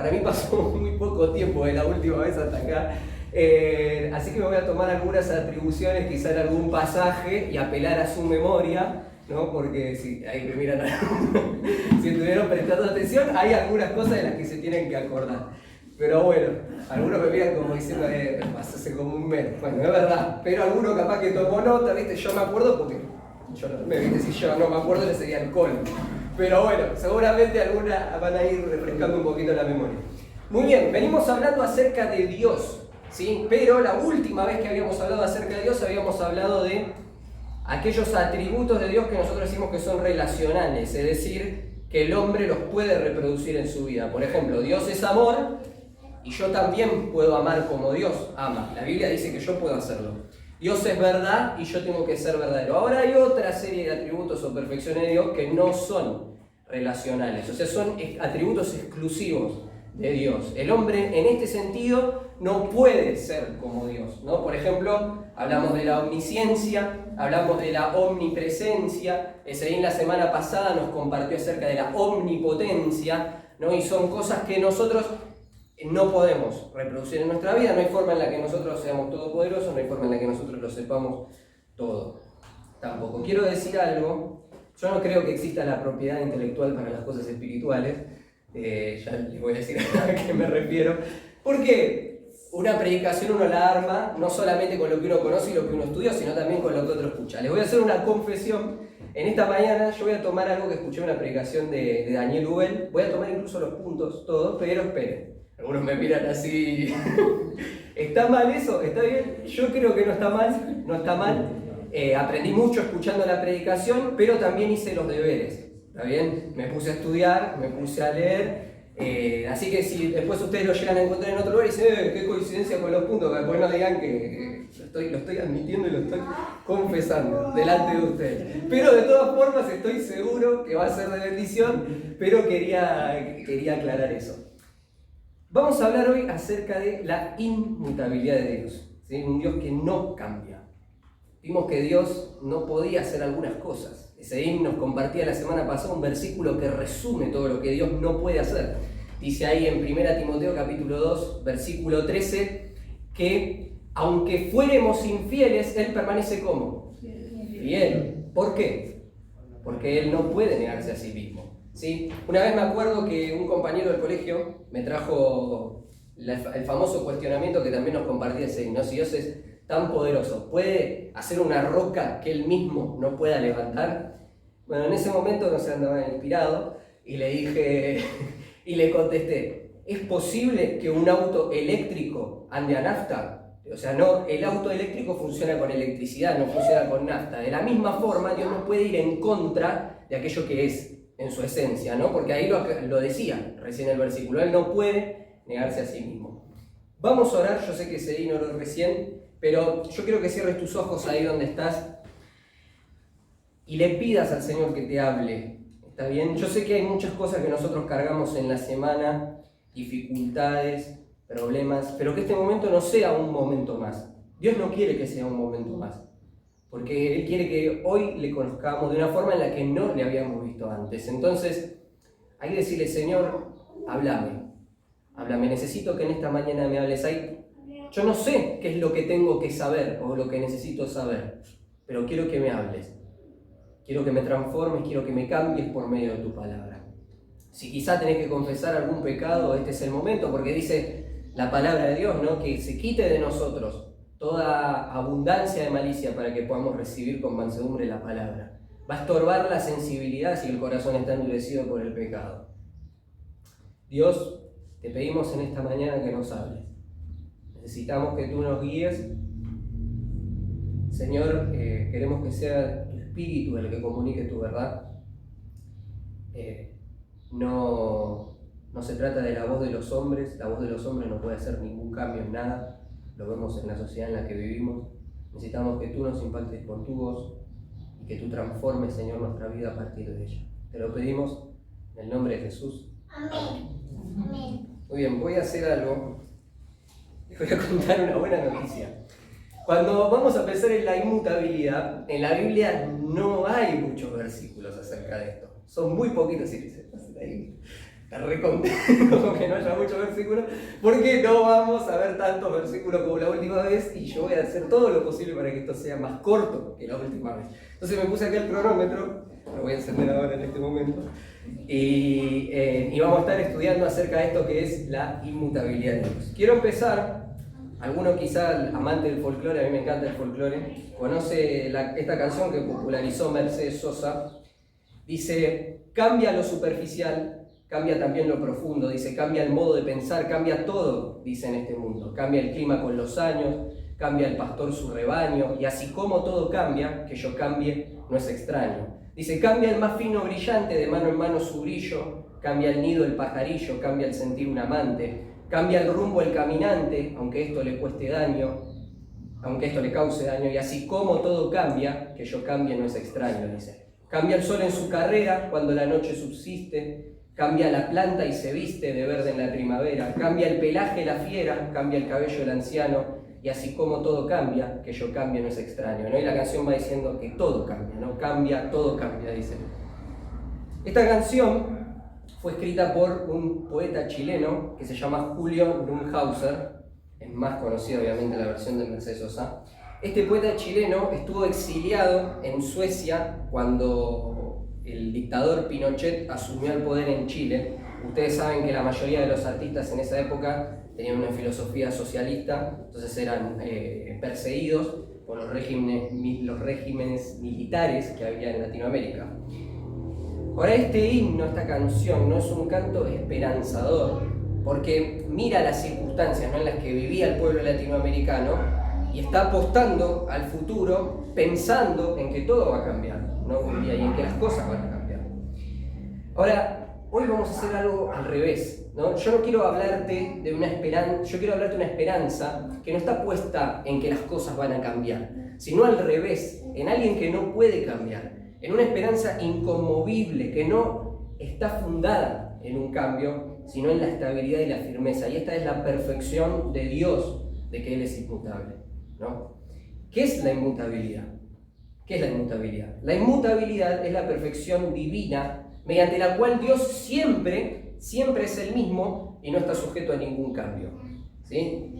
para mí pasó muy poco tiempo de la última vez hasta acá. Así que me voy a tomar algunas atribuciones, quizá en algún pasaje, y apelar a su memoria, ¿no? Porque si ahí me miran, si estuvieron prestando atención, hay algunas cosas de las que se tienen que acordar. Pero bueno, algunos me miran como diciendo, pasó hace como un mes. Bueno, es verdad, pero alguno capaz que tomó nota, ¿viste? Yo me acuerdo porque yo no, ¿viste? Si yo no me acuerdo, le sería el colmo. Pero bueno, seguramente algunas van a ir refrescando un poquito la memoria. Muy bien, venimos hablando acerca de Dios, ¿sí? Pero la última vez que habíamos hablado acerca de Dios, habíamos hablado de aquellos atributos de Dios que nosotros decimos que son relacionales, es decir, que el hombre los puede reproducir en su vida. Por ejemplo, Dios es amor y yo también puedo amar como Dios ama. La Biblia dice que yo puedo hacerlo. Dios es verdad y yo tengo que ser verdadero. Ahora hay otra serie de atributos o perfecciones de Dios que no son relacionales, o sea, son atributos exclusivos de Dios. El hombre en este sentido no puede ser como Dios, ¿no? Por ejemplo, hablamos de la omnisciencia, hablamos de la omnipresencia. Ezeín la semana pasada nos compartió acerca de la omnipotencia, ¿no? Y son cosas que nosotros no podemos reproducir en nuestra vida. No hay forma en la que nosotros seamos todopoderosos, no hay forma en la que nosotros lo sepamos todo. Tampoco. Quiero decir algo. Yo no creo que exista la propiedad intelectual para las cosas espirituales. Ya les voy a decir a qué me refiero. Porque una predicación uno la arma no solamente con lo que uno conoce y lo que uno estudia, sino también con lo que otro escucha. Les voy a hacer una confesión. En esta mañana yo voy a tomar algo que escuché en una predicación de Daniel Ubel. Voy a tomar incluso los puntos, todos, pero esperen. Algunos me miran así. ¿Está mal eso? ¿Está bien? Yo creo que no está mal. No está mal. Aprendí mucho escuchando la predicación, pero también hice los deberes. ¿Está bien? Me puse a estudiar, me puse a leer. Así que si después ustedes lo llegan a encontrar en otro lugar y dicen, qué coincidencia con los puntos, que después no digan que lo estoy admitiendo y lo estoy confesando delante de ustedes. Pero de todas formas estoy seguro que va a ser de bendición, pero quería aclarar eso. Vamos a hablar hoy acerca de la inmutabilidad de Dios, ¿sí? Un Dios que no cambia. Vimos que Dios no podía hacer algunas cosas. Ezeín nos compartía la semana pasada un versículo que resume todo lo que Dios no puede hacer. Dice ahí en 1 Timoteo capítulo 2, versículo 13, que aunque fuéramos infieles, Él permanece ¿cómo? Fiel. ¿Por qué? Porque Él no puede negarse a sí mismo. ¿Sí? Una vez me acuerdo que un compañero del colegio me trajo el famoso cuestionamiento que también nos compartía Ezeín, ¿no? Si Dios es tan poderoso, ¿puede hacer una roca que Él mismo no pueda levantar? Bueno, en ese momento no se andaba inspirado y le dije, y le contesté, ¿es posible que un auto eléctrico ande a nafta? O sea, no, el auto eléctrico funciona con electricidad, no funciona con nafta. De la misma forma, Dios no puede ir en contra de aquello que es en su esencia, ¿no? Porque ahí lo decía recién el versículo, Él no puede negarse a sí mismo. Vamos a orar, yo sé que Ezeín oró recién, pero yo quiero que cierres tus ojos ahí donde estás y le pidas al Señor que te hable, ¿está bien? Yo sé que hay muchas cosas que nosotros cargamos en la semana, dificultades, problemas, pero que este momento no sea un momento más. Dios no quiere que sea un momento más, porque Él quiere que hoy le conozcamos de una forma en la que no le habíamos visto antes. Entonces, hay que decirle, Señor, háblame, necesito que en esta mañana me hables. Yo no sé qué es lo que tengo que saber o lo que necesito saber, pero quiero que me hables. Quiero que me transformes, quiero que me cambies por medio de tu palabra. Si quizá tenés que confesar algún pecado, este es el momento, porque dice la palabra de Dios, ¿no? Que se quite de nosotros toda abundancia de malicia para que podamos recibir con mansedumbre la palabra. Va a estorbar la sensibilidad si el corazón está endurecido por el pecado. Dios, te pedimos en esta mañana que nos hables. Necesitamos que tú nos guíes. Señor, queremos que sea tu Espíritu el que comunique tu verdad. No se trata de la voz de los hombres. La voz de los hombres no puede hacer ningún cambio en nada. Lo vemos en la sociedad en la que vivimos. Necesitamos que tú nos impactes con tu voz y que tú transformes, Señor, nuestra vida a partir de ella. Te lo pedimos en el nombre de Jesús. Amén. Amén. Muy bien, voy a hacer algo. Les voy a contar una buena noticia. Cuando vamos a pensar en la inmutabilidad, en la Biblia no hay muchos versículos acerca de esto. Son muy poquitos, está re contento con que no haya muchos versículos, porque no vamos a ver tantos versículos como la última vez y yo voy a hacer todo lo posible para que esto sea más corto que la última vez. Entonces me puse aquí el cronómetro, lo voy a encender ahora en este momento, y vamos a estar estudiando acerca de esto que es la inmutabilidad de Dios. Quiero empezar, alguno quizá amante del folclore, a mí me encanta el folclore, conoce esta canción que popularizó Mercedes Sosa, dice, cambia lo superficial, cambia también lo profundo, dice, cambia el modo de pensar, cambia todo, dice en este mundo, cambia el clima con los años, cambia el pastor su rebaño, y así como todo cambia, que yo cambie no es extraño. Dice, cambia el más fino brillante, de mano en mano su brillo, cambia el nido el pajarillo, cambia el sentir un amante, cambia el rumbo el caminante, aunque esto le cueste daño, aunque esto le cause daño, y así como todo cambia, que yo cambie no es extraño, dice. Cambia el sol en su carrera cuando la noche subsiste, cambia la planta y se viste de verde en la primavera, cambia el pelaje la fiera, cambia el cabello el anciano, y así como todo cambia, que yo cambie no es extraño, ¿no? Y la canción va diciendo que todo cambia, ¿no? Cambia, todo cambia, dice. Esta canción fue escrita por un poeta chileno que se llama Julio Lundhauser, es más conocida obviamente la versión de Mercedes Sosa. Este poeta chileno estuvo exiliado en Suecia cuando el dictador Pinochet asumió el poder en Chile. Ustedes saben que la mayoría de los artistas en esa época tenían una filosofía socialista, entonces eran perseguidos por los regímenes militares que había en Latinoamérica. Ahora este himno, esta canción, no es un canto esperanzador, porque mira las circunstancias, ¿no?, en las que vivía el pueblo latinoamericano y está apostando al futuro pensando en que todo va a cambiar, ¿no?, y en que las cosas van a cambiar. Ahora, hoy vamos a hacer algo al revés, ¿no? Yo no quiero hablarte de una esperanza, yo quiero hablarte de una esperanza que no está puesta en que las cosas van a cambiar, sino al revés, en alguien que no puede cambiar, en una esperanza inconmovible, que no está fundada en un cambio, sino en la estabilidad y la firmeza. Y esta es la perfección de Dios, de que Él es inmutable, ¿no? ¿Qué es la inmutabilidad? ¿Qué es la inmutabilidad? La inmutabilidad es la perfección divina mediante la cual Dios siempre es el mismo y no está sujeto a ningún cambio, ¿sí?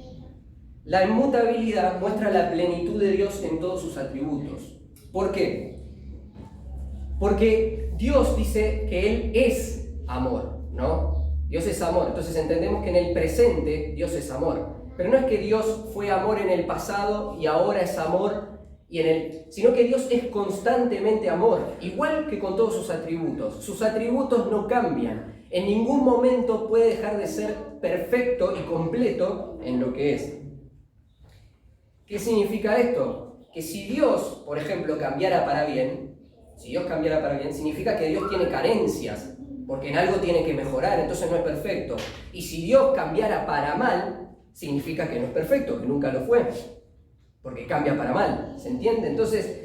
La inmutabilidad muestra la plenitud de Dios en todos sus atributos. ¿Por qué? Porque Dios dice que Él es amor, ¿no? Dios es amor, entonces entendemos que en el presente Dios es amor. Pero no es que Dios fue amor en el pasado y ahora es amor, sino que Dios es constantemente amor, igual que con todos sus atributos. Sus atributos no cambian. En ningún momento puede dejar de ser perfecto y completo en lo que es. ¿Qué significa esto? Que si Dios, por ejemplo, cambiara para bien, significa que Dios tiene carencias, porque en algo tiene que mejorar, entonces no es perfecto. Y si Dios cambiara para mal, significa que no es perfecto, que nunca lo fue, porque cambia para mal, ¿se entiende? Entonces,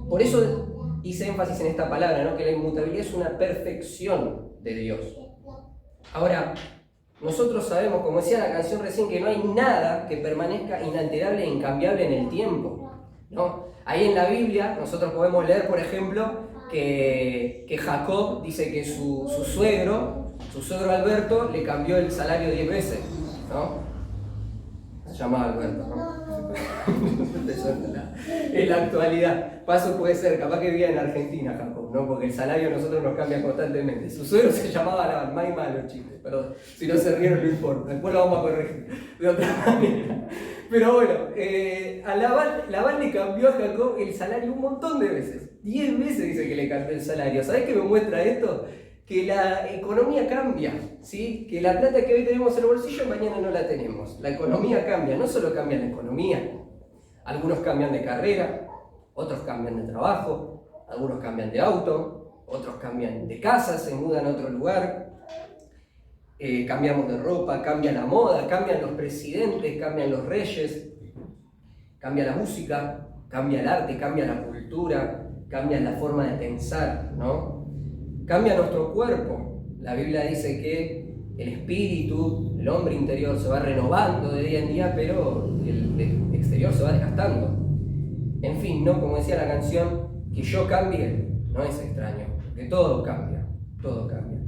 por eso hice énfasis en esta palabra, ¿no?, que la inmutabilidad es una perfección de Dios. Ahora, nosotros sabemos, como decía la canción recién, que no hay nada que permanezca inalterable e incambiable en el tiempo, ¿no? Ahí en la Biblia nosotros podemos leer, por ejemplo, que Jacob dice que su suegro Alberto le cambió el salario 10 veces, ¿no? Se llamaba Alberto, ¿no? En la actualidad, paso puede ser, capaz que vivía en Argentina Jacob, ¿no? Porque el salario a nosotros nos cambia constantemente. Su suegro se llamaba May Malo, chicos, perdón, si no se rieron no importa, después lo vamos a corregir de otra manera. Pero bueno, a Labán le cambió a Jacob el salario un montón de veces, 10 veces dice que le cambió el salario. ¿Sabés qué me muestra esto? Que la economía cambia, ¿sí? Que la plata que hoy tenemos en el bolsillo mañana no la tenemos. La economía cambia, no solo cambia la economía. Algunos cambian de carrera, otros cambian de trabajo, algunos cambian de auto, otros cambian de casa, se mudan a otro lugar. Cambiamos de ropa, cambia la moda, cambian los presidentes, cambian los reyes, cambia la música, cambia el arte, cambia la cultura, cambia la forma de pensar, ¿no? Cambia nuestro cuerpo. La Biblia dice que el espíritu, el hombre interior se va renovando de día en día, pero el exterior se va desgastando. En fin, ¿no? Como decía la canción, que yo cambie no es extraño, porque todo cambia, todo cambia.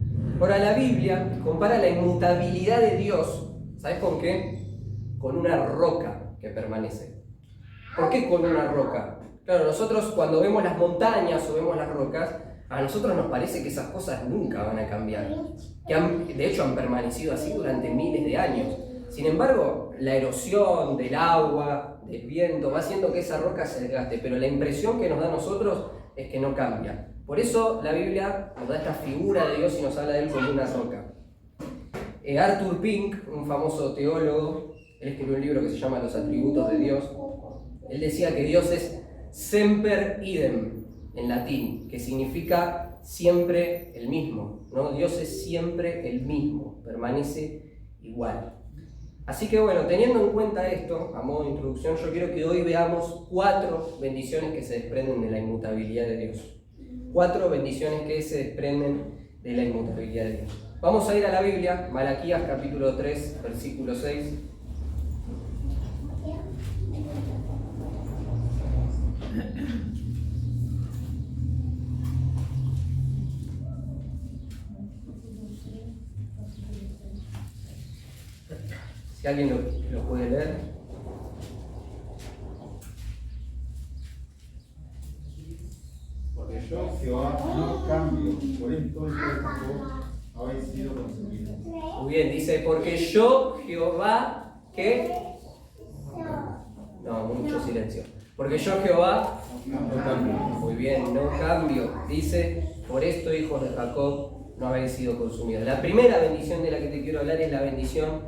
Ahora, la Biblia compara la inmutabilidad de Dios, ¿sabes con qué? Con una roca que permanece. ¿Por qué con una roca? Claro, nosotros cuando vemos las montañas o vemos las rocas, a nosotros nos parece que esas cosas nunca van a cambiar, de hecho han permanecido así durante miles de años. Sin embargo, la erosión del agua, del viento, va haciendo que esa roca se desgaste, pero la impresión que nos da a nosotros es que no cambia. Por eso la Biblia nos da esta figura de Dios y nos habla de Él como una roca. Arthur Pink, un famoso teólogo, él escribió un libro que se llama Los atributos de Dios. Él decía que Dios es semper idem, en latín, que significa siempre el mismo, ¿no? Dios es siempre el mismo, permanece igual. Así que bueno, teniendo en cuenta esto, a modo de introducción, yo quiero que hoy veamos 4 bendiciones que se desprenden de la inmutabilidad de Dios. 4 bendiciones que se desprenden de la inmutabilidad de Dios. Vamos a ir a la Biblia, Malaquías capítulo 3, versículo 6. Si alguien lo puede leer. Porque yo, Jehová, no cambio, por en todo el tiempo habéis sido consumidos. Muy bien, dice, porque yo, Jehová, ¿qué? No, mucho silencio. Porque yo, Jehová, No cambio. muy bien, no cambio. Dice, por esto, hijos de Jacob, no habéis sido consumidos. La primera bendición de la que te quiero hablar es la bendición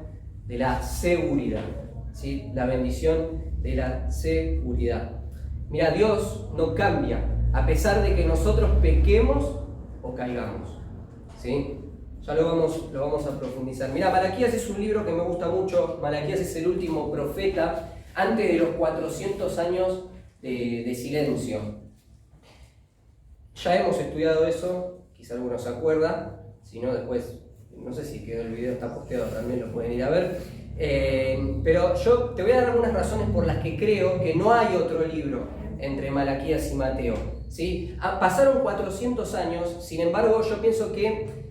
de la seguridad, ¿sí? La bendición de la seguridad. Mira, Dios no cambia, a pesar de que nosotros pequemos o caigamos, ¿sí? Ya lo vamos a profundizar. Mira, Malaquías es un libro que me gusta mucho. Malaquías es el último profeta antes de los 400 años de silencio. Ya hemos estudiado eso, quizá alguno se acuerda, si no después, no sé si quedó el video, está posteado, también lo pueden ir a ver. Pero yo te voy a dar algunas razones por las que creo que no hay otro libro entre Malaquías y Mateo, ¿sí? Pasaron 400 años, sin embargo yo pienso que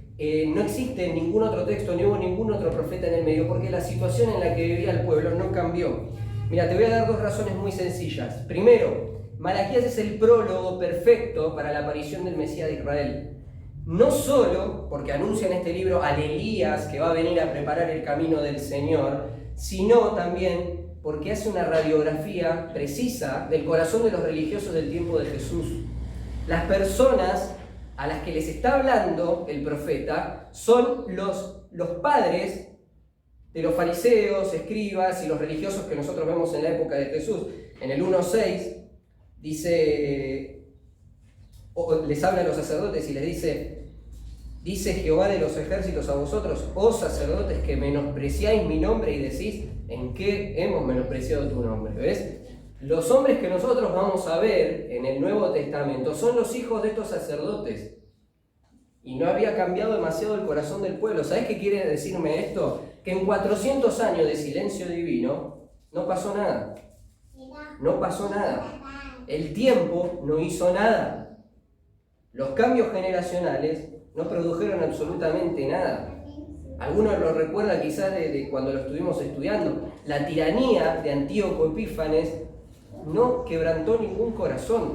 no existe ningún otro texto, ni hubo ningún otro profeta en el medio, porque la situación en la que vivía el pueblo no cambió. Mira, te voy a dar 2 razones muy sencillas. Primero, Malaquías es el prólogo perfecto para la aparición del Mesías de Israel. No solo porque anuncia en este libro al Elías que va a venir a preparar el camino del Señor, sino también porque hace una radiografía precisa del corazón de los religiosos del tiempo de Jesús. Las personas a las que les está hablando el profeta son los padres de los fariseos, escribas y los religiosos que nosotros vemos en la época de Jesús. En el 1:6 dice, les habla a los sacerdotes y les dice Jehová de los ejércitos a vosotros, oh sacerdotes que menospreciáis mi nombre y decís, ¿en qué hemos menospreciado tu nombre? ¿Ves? Los hombres que nosotros vamos a ver en el Nuevo Testamento son los hijos de estos sacerdotes. Y no había cambiado demasiado el corazón del pueblo. ¿Sabes qué quiere decirme esto? Que en 400 años de silencio divino no pasó nada. No pasó nada. El tiempo no hizo nada. Los cambios generacionales no produjeron absolutamente nada. Algunos lo recuerdan quizás de cuando lo estuvimos estudiando. La tiranía de Antíoco Epífanes no quebrantó ningún corazón.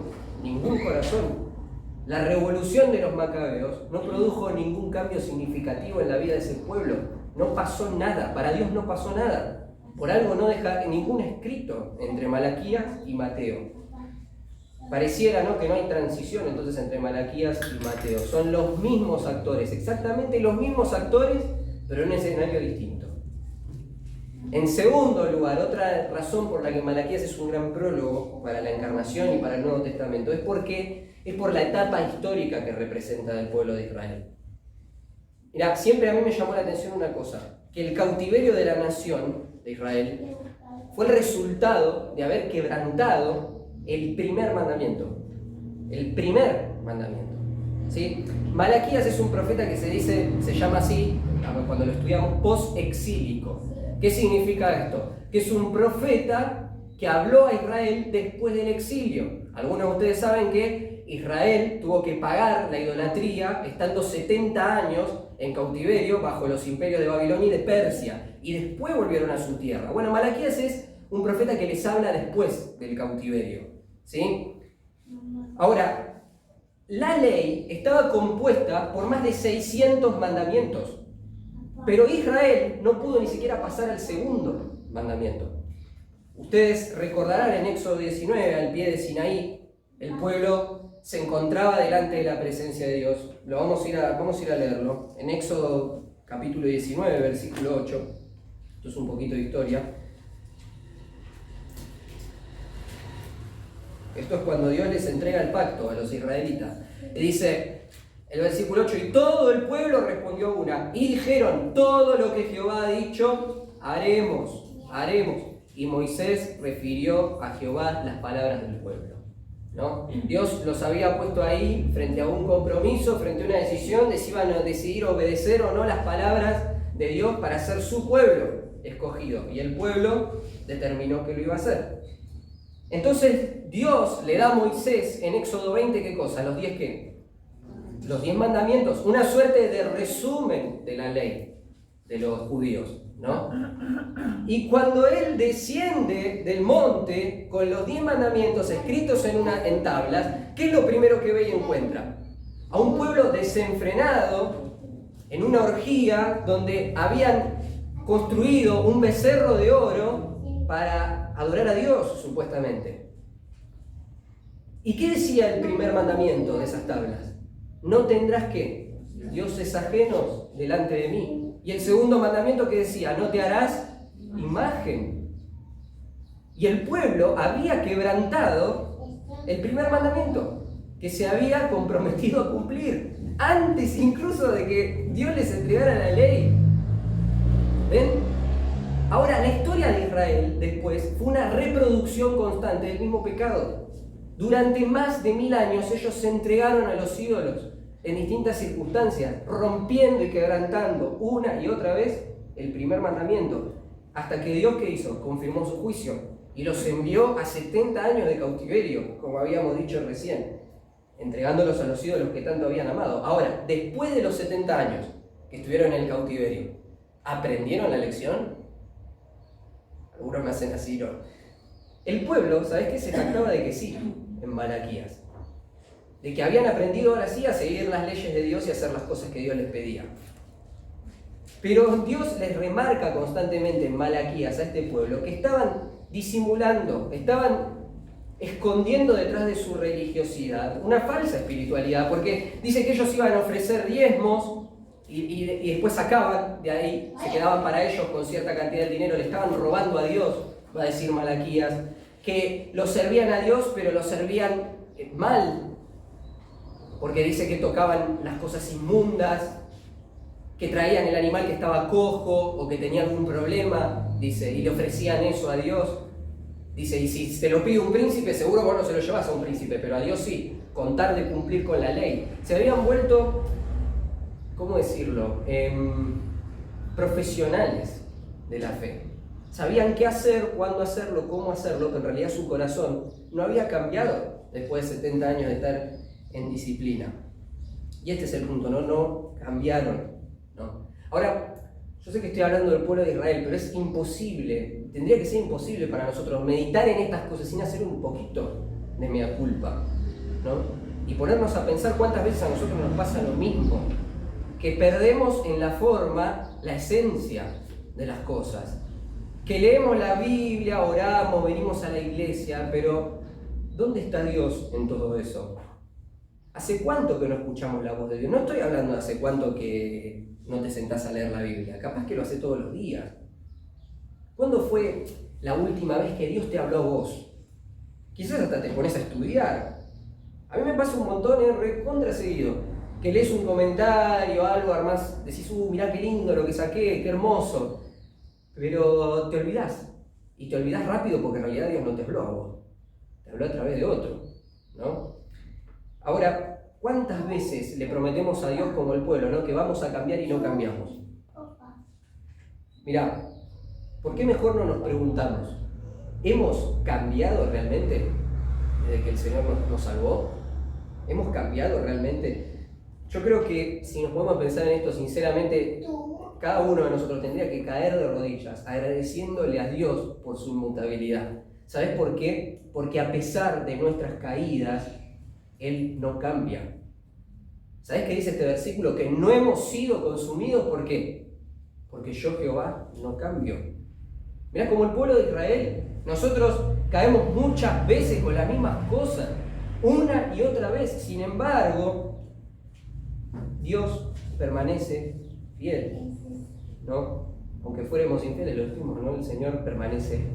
La revolución de los macabeos no produjo ningún cambio significativo en la vida de ese pueblo. No pasó nada. Para Dios no pasó nada. Por algo no deja ningún escrito entre Malaquías y Mateo. Pareciera, ¿no?, que no hay transición entonces entre Malaquías y Mateo. Son los mismos actores, exactamente los mismos actores, pero en un escenario distinto. En segundo lugar, otra razón por la que Malaquías es un gran prólogo para la Encarnación y para el Nuevo Testamento es por la etapa histórica que representa del pueblo de Israel. Mirá, siempre a mí me llamó la atención una cosa, que el cautiverio de la nación de Israel fue el resultado de haber quebrantado el primer mandamiento. El primer mandamiento. ¿Sí? Malaquías es un profeta que se llama así, cuando lo estudiamos, post-exílico. ¿Qué significa esto? Que es un profeta que habló a Israel después del exilio. Algunos de ustedes saben que Israel tuvo que pagar la idolatría estando 70 años en cautiverio bajo los imperios de Babilonia y de Persia, y después volvieron a su tierra. Bueno, Malaquías es un profeta que les habla después del cautiverio, ¿sí? Ahora, la ley estaba compuesta por más de 600 mandamientos, pero Israel no pudo ni siquiera pasar al segundo mandamiento. Ustedes recordarán en Éxodo 19, al pie de Sinaí, el pueblo se encontraba delante de la presencia de Dios. Vamos a ir a leerlo. En Éxodo capítulo 19, versículo 8. Esto es un poquito de historia. Esto es cuando Dios les entrega el pacto a los israelitas. Y dice el versículo 8, y todo el pueblo respondió una, y dijeron, todo lo que Jehová ha dicho, haremos. Y Moisés refirió a Jehová las palabras del pueblo, ¿no? Dios los había puesto ahí frente a un compromiso, frente a una decisión de si iban a decidir obedecer o no las palabras de Dios para ser su pueblo escogido. Y el pueblo determinó que lo iba a hacer. Entonces Dios le da a Moisés en Éxodo 20, ¿qué cosa? ¿Los 10 qué? Los 10 mandamientos, una suerte de resumen de la ley de los judíos, ¿no? Y cuando él desciende del monte con los 10 mandamientos escritos en tablas, ¿qué es lo primero que ve y encuentra? A un pueblo desenfrenado, en una orgía donde habían construido un becerro de oro para adorar a Dios, supuestamente. ¿Y qué decía el primer mandamiento de esas tablas? No tendrás ¿qué? Dioses ajenos delante de mí. Y el segundo mandamiento que decía, no te harás imagen. Y el pueblo había quebrantado el primer mandamiento, que se había comprometido a cumplir, antes incluso de que Dios les entregara la ley. ¿Ven? Ahora, la historia de Israel después fue una reproducción constante del mismo pecado. Durante más de 1000 años ellos se entregaron a los ídolos en distintas circunstancias, rompiendo y quebrantando una y otra vez el primer mandamiento, hasta que Dios, ¿qué hizo? Confirmó su juicio y los envió a 70 años de cautiverio, como habíamos dicho recién, entregándolos a los ídolos que tanto habían amado. Ahora, después de los 70 años que estuvieron en el cautiverio, ¿aprendieron la lección? Algunos me hacen así, ¿no? El pueblo, ¿sabés qué? Se jactaba de que sí, en Malaquías. De que habían aprendido ahora sí a seguir las leyes de Dios y a hacer las cosas que Dios les pedía. Pero Dios les remarca constantemente en Malaquías a este pueblo que estaban disimulando, estaban escondiendo detrás de su religiosidad una falsa espiritualidad, porque dice que ellos iban a ofrecer diezmos y después sacaban de ahí, se quedaban para ellos con cierta cantidad de dinero, le estaban robando a Dios, va a decir Malaquías, que los servían a Dios pero los servían mal, porque dice que tocaban las cosas inmundas, que traían el animal que estaba cojo o que tenía algún problema, dice, y le ofrecían eso a Dios. Dice, y si te lo pide un príncipe, seguro vos no se lo llevas a un príncipe, pero a Dios sí, con tal de cumplir con la ley. Se habían vuelto, ¿cómo decirlo?, profesionales de la fe. Sabían qué hacer, cuándo hacerlo, cómo hacerlo, pero en realidad su corazón no había cambiado después de 70 años de estar en disciplina. Y este es el punto, no cambiaron, ¿no? Ahora, yo sé que estoy hablando del pueblo de Israel, pero es imposible, tendría que ser imposible para nosotros meditar en estas cosas sin hacer un poquito de mea culpa, ¿no? Y ponernos a pensar cuántas veces a nosotros nos pasa lo mismo, que perdemos en la forma la esencia de las cosas, que leemos la Biblia, oramos, venimos a la iglesia, pero ¿dónde está Dios en todo eso? ¿Hace cuánto que no escuchamos la voz de Dios? No estoy hablando de hace cuánto que no te sentás a leer la Biblia, capaz que lo hace todos los días. ¿Cuándo fue la última vez que Dios te habló a vos? Quizás hasta te pones a estudiar. A mí me pasa un montón, recontra seguido, que lees un comentario, algo, además decís, mirá qué lindo lo que saqué, qué hermoso. Pero te olvidás, y te olvidás rápido porque en realidad Dios no te habló a vos, te habló a través de otro, ¿no? Ahora, ¿cuántas veces le prometemos a Dios como el pueblo, ¿no?, que vamos a cambiar y no cambiamos? Mirá, ¿por qué mejor no nos preguntamos, ¿hemos cambiado realmente? desde que el Señor nos salvó? ¿Hemos cambiado realmente? Yo creo que si nos podemos pensar en esto sinceramente, cada uno de nosotros tendría que caer de rodillas agradeciéndole a Dios por su inmutabilidad. ¿Sabes por qué? Porque a pesar de nuestras caídas, Él no cambia. ¿Sabes qué dice este versículo? Que no hemos sido consumidos, ¿por qué? Porque yo, Jehová, no cambio. Mirá, como el pueblo de Israel, nosotros caemos muchas veces con las mismas cosas, una y otra vez. Sin embargo, Dios permanece fiel, ¿no? Aunque fuéramos infieles, lo dijimos, ¿no? El Señor permanece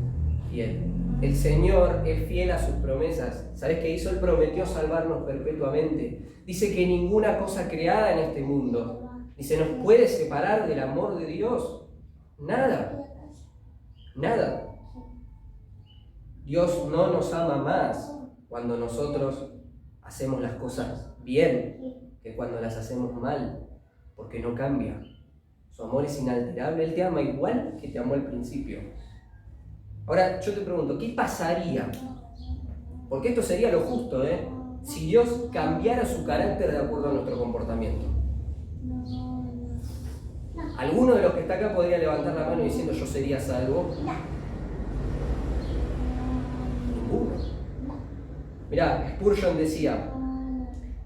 fiel. El Señor es fiel a sus promesas. ¿Sabes qué hizo? Él prometió salvarnos perpetuamente. Dice que ninguna cosa creada en este mundo, dice, nos puede separar del amor de Dios. Nada. Nada. Dios no nos ama más cuando nosotros hacemos las cosas bien que cuando las hacemos mal, porque no cambia. Su amor es inalterable. Él te ama igual que te amó al principio. Ahora, yo te pregunto, ¿qué pasaría? Porque esto sería lo justo, si Dios cambiara su carácter de acuerdo a nuestro comportamiento. ¿Alguno de los que está acá podría levantar la mano diciendo yo sería salvo? Ninguno. Mirá, Spurgeon decía,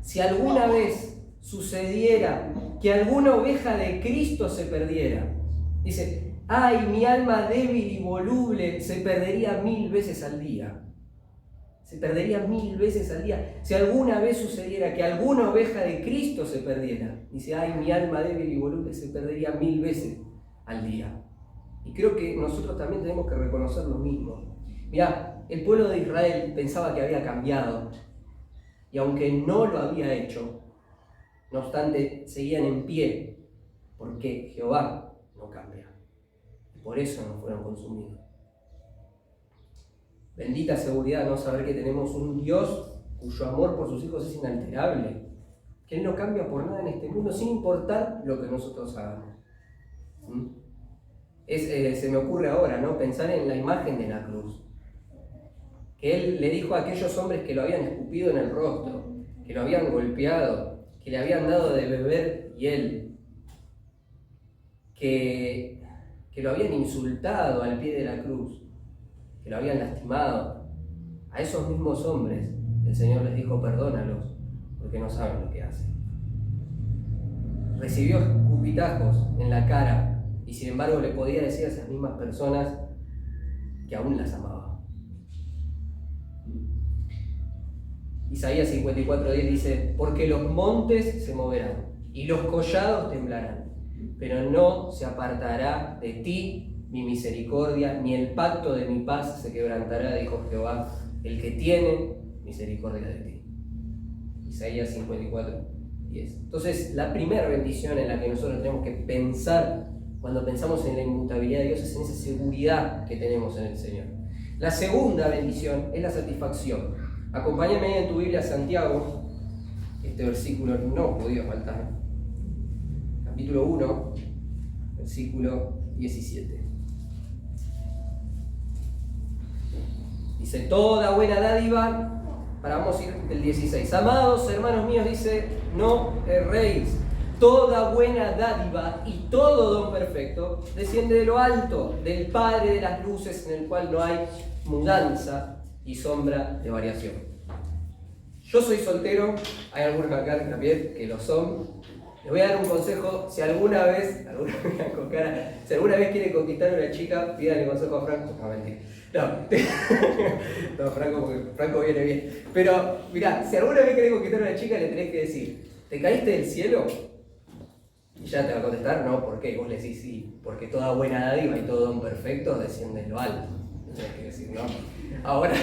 si alguna vez sucediera que alguna oveja de Cristo se perdiera, dice, ay, mi alma débil y voluble se perdería 1000 veces al día. Se perdería 1000 veces al día. Si alguna vez sucediera que alguna oveja de Cristo se perdiera, dice, ay, mi alma débil y voluble se perdería 1000 veces al día. Y creo que nosotros también tenemos que reconocer lo mismo. Mirá, el pueblo de Israel pensaba que había cambiado. Y aunque no lo había hecho, no obstante, seguían en pie, porque Jehová no cambia. Y por eso no fueron consumidos. Bendita seguridad, ¿no? Saber que tenemos un Dios cuyo amor por sus hijos es inalterable. Que Él no cambia por nada en este mundo, sin importar lo que nosotros hagamos. Se me ocurre ahora, ¿no? Pensar en la imagen de la cruz. Que Él le dijo a aquellos hombres que lo habían escupido en el rostro, que lo habían golpeado, que le habían dado de beber hiel, que lo habían insultado al pie de la cruz, que lo habían lastimado. A esos mismos hombres el Señor les dijo, perdónalos, porque no saben lo que hacen. Recibió escupitajos en la cara y sin embargo le podía decir a esas mismas personas que aún las amaba. Isaías 54:10 dice, porque los montes se moverán y los collados temblarán, pero no se apartará de ti mi misericordia, ni el pacto de mi paz se quebrantará, dijo Jehová, el que tiene misericordia de ti. Isaías 54:10. Entonces, la primera bendición en la que nosotros tenemos que pensar cuando pensamos en la inmutabilidad de Dios es en esa seguridad que tenemos en el Señor. La segunda bendición es la satisfacción. Acompáñame en tu Biblia a Santiago, este versículo no podía faltar. Capítulo 1, versículo 17. Dice, toda buena dádiva, vamos a ir del 16. Amados hermanos míos, dice, no erréis. Toda buena dádiva y todo don perfecto desciende de lo alto, del Padre de las luces, en el cual no hay mudanza y sombra de variación. Yo soy soltero, hay algunos acá también que lo son. Les voy a dar un consejo, si alguna vez quiere conquistar a una chica, pídale consejo a Franco. No, mentira. No, Franco, porque Franco viene bien. Pero, mirá, si alguna vez querés conquistar a una chica, le tenés que decir, ¿te caíste del cielo? Y ya te va a contestar, no, ¿por qué? Y vos le decís, sí, porque toda buena dádiva y todo don perfecto desciende de lo alto. Tenés que decir, no. Ahora,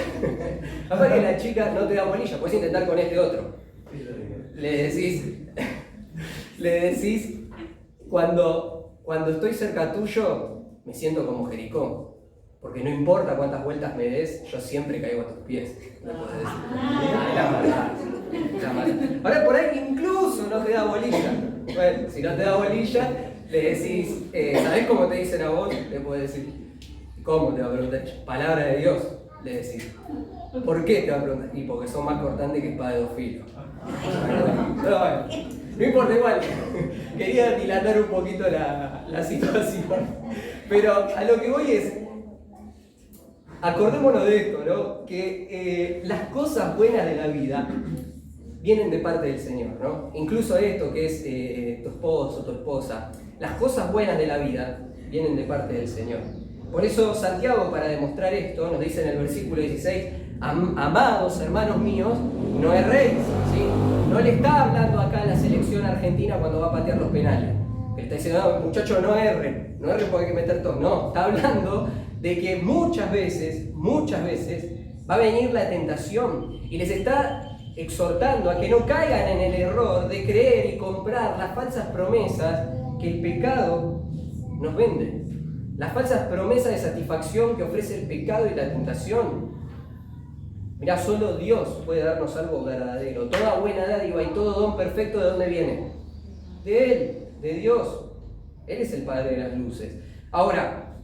aparte que la chica no te da bolilla, puedes intentar con este otro. Le decís, cuando estoy cerca tuyo, me siento como Jericó. Porque no importa cuántas vueltas me des, yo siempre caigo a tus pies. Le podés decir. La maldad. Ahora por ahí incluso no te da bolilla. Bueno, si no te da bolilla, le decís, ¿sabés cómo te dicen a vos? Le podés decir, ¿cómo te va a preguntar? Palabra de Dios, le decís. ¿Por qué? Te va a preguntar. Y porque son más cortantes que espada de dos filos. Pero bueno, no importa, igual. Quería dilatar un poquito la situación. Pero a lo que voy es, acordémonos de esto, ¿no? Que las cosas buenas de la vida vienen de parte del Señor, ¿no? Incluso esto que es tu esposo, tu esposa. Las cosas buenas de la vida vienen de parte del Señor. Por eso Santiago, para demostrar esto, nos dice en el versículo 16, amados hermanos míos, no erréis, ¿sí? No le está hablando acá a la selección argentina cuando va a patear los penales. Él está diciendo, no, muchachos, no erren porque hay que meter todo. No, está hablando de que muchas veces va a venir la tentación y les está exhortando a que no caigan en el error de creer y comprar las falsas promesas que el pecado nos vende. Las falsas promesas de satisfacción que ofrece el pecado y la tentación. Mirá, solo Dios puede darnos algo verdadero. Toda buena dádiva y todo don perfecto, ¿de dónde viene? De Él, de Dios. Él es el Padre de las luces. Ahora,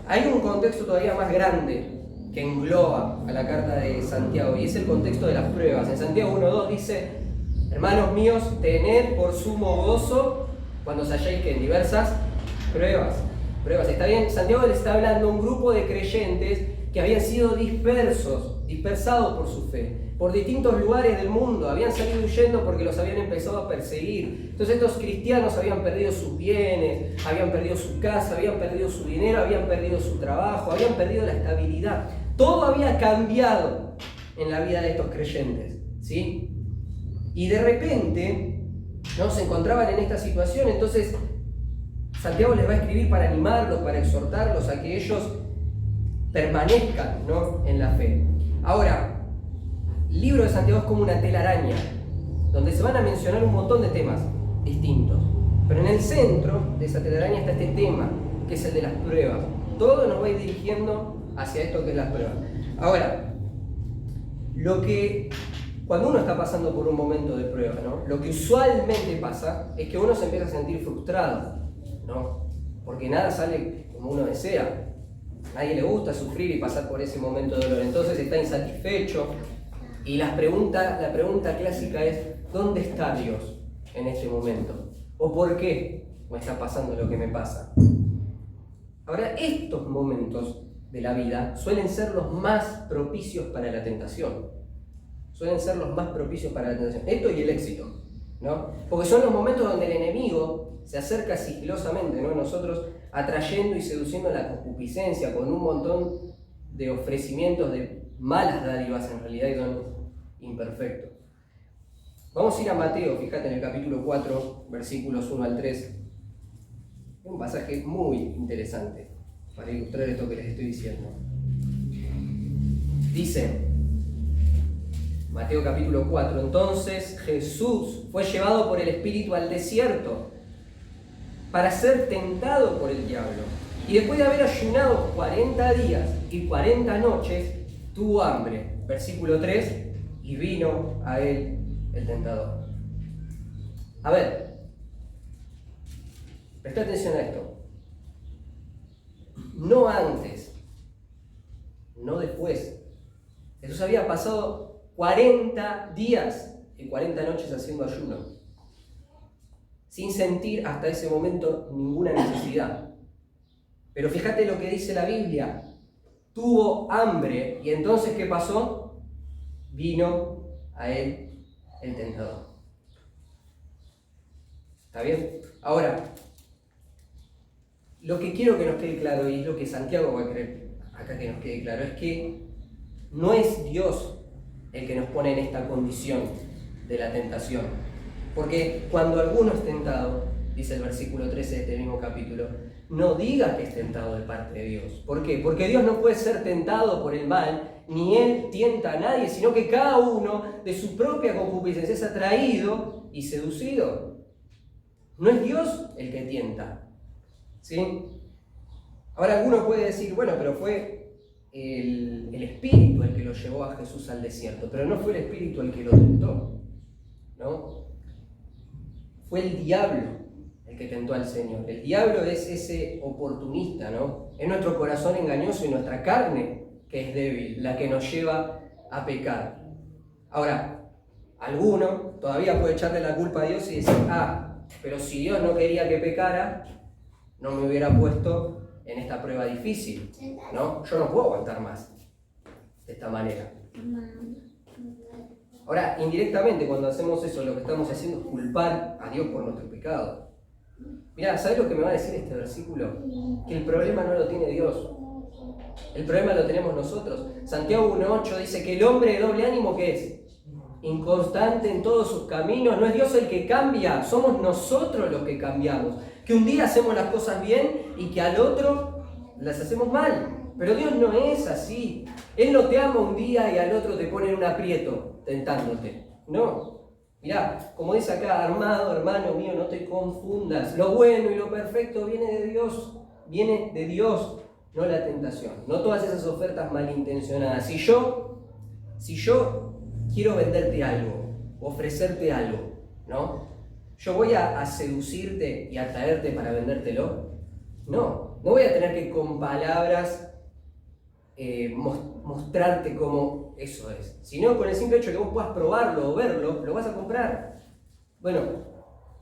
hay un contexto todavía más grande que engloba a la carta de Santiago, y es el contexto de las pruebas. En Santiago 1:2 dice, hermanos míos, tened por sumo gozo cuando os halléis que en diversas pruebas. ¿Está bien? Santiago le está hablando a un grupo de creyentes que habían sido dispersados por su fe, por distintos lugares del mundo, habían salido huyendo porque los habían empezado a perseguir. Entonces estos cristianos habían perdido sus bienes, habían perdido su casa, habían perdido su dinero, habían perdido su trabajo, habían perdido la estabilidad. Todo había cambiado en la vida de estos creyentes, ¿sí? Y de repente, ¿no?, se encontraban en esta situación. Entonces Santiago les va a escribir para animarlos, para exhortarlos a que ellos permanezcan, ¿no?, en la fe. Ahora, el libro de Santiago es como una telaraña, donde se van a mencionar un montón de temas distintos. Pero en el centro de esa telaraña está este tema, que es el de las pruebas. Todo nos va a ir dirigiendo hacia esto que es las pruebas. Ahora, cuando uno está pasando por un momento de prueba, ¿no?, lo que usualmente pasa es que uno se empieza a sentir frustrado, ¿no? Porque nada sale como uno desea. A nadie le gusta sufrir y pasar por ese momento de dolor. Entonces está insatisfecho. Y la pregunta clásica es, ¿dónde está Dios en este momento? ¿O por qué me está pasando lo que me pasa? Ahora, estos momentos de la vida suelen ser los más propicios para la tentación. Esto y el éxito, ¿no? Porque son los momentos donde el enemigo se acerca sigilosamente, ¿no?, a nosotros, atrayendo y seduciendo la concupiscencia con un montón de ofrecimientos de malas dádivas en realidad y dones imperfectos. Vamos a ir a Mateo, fíjate en el capítulo 4, versículos 1 al 3. Es un pasaje muy interesante para ilustrar esto que les estoy diciendo. Dice, Mateo capítulo 4, entonces Jesús fue llevado por el Espíritu al desierto para ser tentado por el diablo. Y después de haber ayunado 40 días y 40 noches, tuvo hambre. Versículo 3, y vino a él el tentador. A ver, presta atención a esto. No antes, no después. Jesús había pasado 40 días y 40 noches haciendo ayuno, sin sentir hasta ese momento ninguna necesidad. Pero fíjate lo que dice la Biblia. Tuvo hambre y entonces ¿qué pasó? Vino a él el tentador. ¿Está bien? Ahora, lo que quiero que nos quede claro, y es lo que Santiago va a querer acá que nos quede claro, es que no es Dios el que nos pone en esta condición de la tentación. Porque cuando alguno es tentado, dice el versículo 13 de este mismo capítulo, no diga que es tentado de parte de Dios. ¿Por qué? Porque Dios no puede ser tentado por el mal, ni Él tienta a nadie, sino que cada uno de su propia concupiscencia es atraído y seducido. No es Dios el que tienta, ¿sí? Ahora alguno puede decir, bueno, pero fue el Espíritu el que lo llevó a Jesús al desierto, pero no fue el Espíritu el que lo tentó, ¿no? Fue el diablo el que tentó al Señor. El diablo es ese oportunista, ¿no? Es nuestro corazón engañoso y nuestra carne que es débil, la que nos lleva a pecar. Ahora, alguno todavía puede echarle la culpa a Dios y decir, pero si Dios no quería que pecara, no me hubiera puesto en esta prueba difícil, ¿no? Yo no puedo aguantar más de esta manera. Ahora, indirectamente, cuando hacemos eso, lo que estamos haciendo es culpar a Dios por nuestro pecado. Mirá, ¿sabes lo que me va a decir este versículo? Que el problema no lo tiene Dios. El problema lo tenemos nosotros. Santiago 1:8 dice que el hombre de doble ánimo, ¿qué es? Inconstante en todos sus caminos. No es Dios el que cambia, somos nosotros los que cambiamos. Que un día hacemos las cosas bien y que al otro las hacemos mal. Pero Dios no es así. Él no te ama un día y al otro te pone en un aprieto, tentándote. No. Mirá, como dice acá, armado, hermano mío, no te confundas. Lo bueno y lo perfecto viene de Dios. Viene de Dios, no la tentación. No todas esas ofertas malintencionadas. Si yo quiero venderte algo, ofrecerte algo, ¿no? ¿Yo voy a seducirte y atraerte para vendértelo? No voy a tener que con palabras mostrarte cómo eso es. Sino con el simple hecho de que vos puedas probarlo o verlo, lo vas a comprar. Bueno,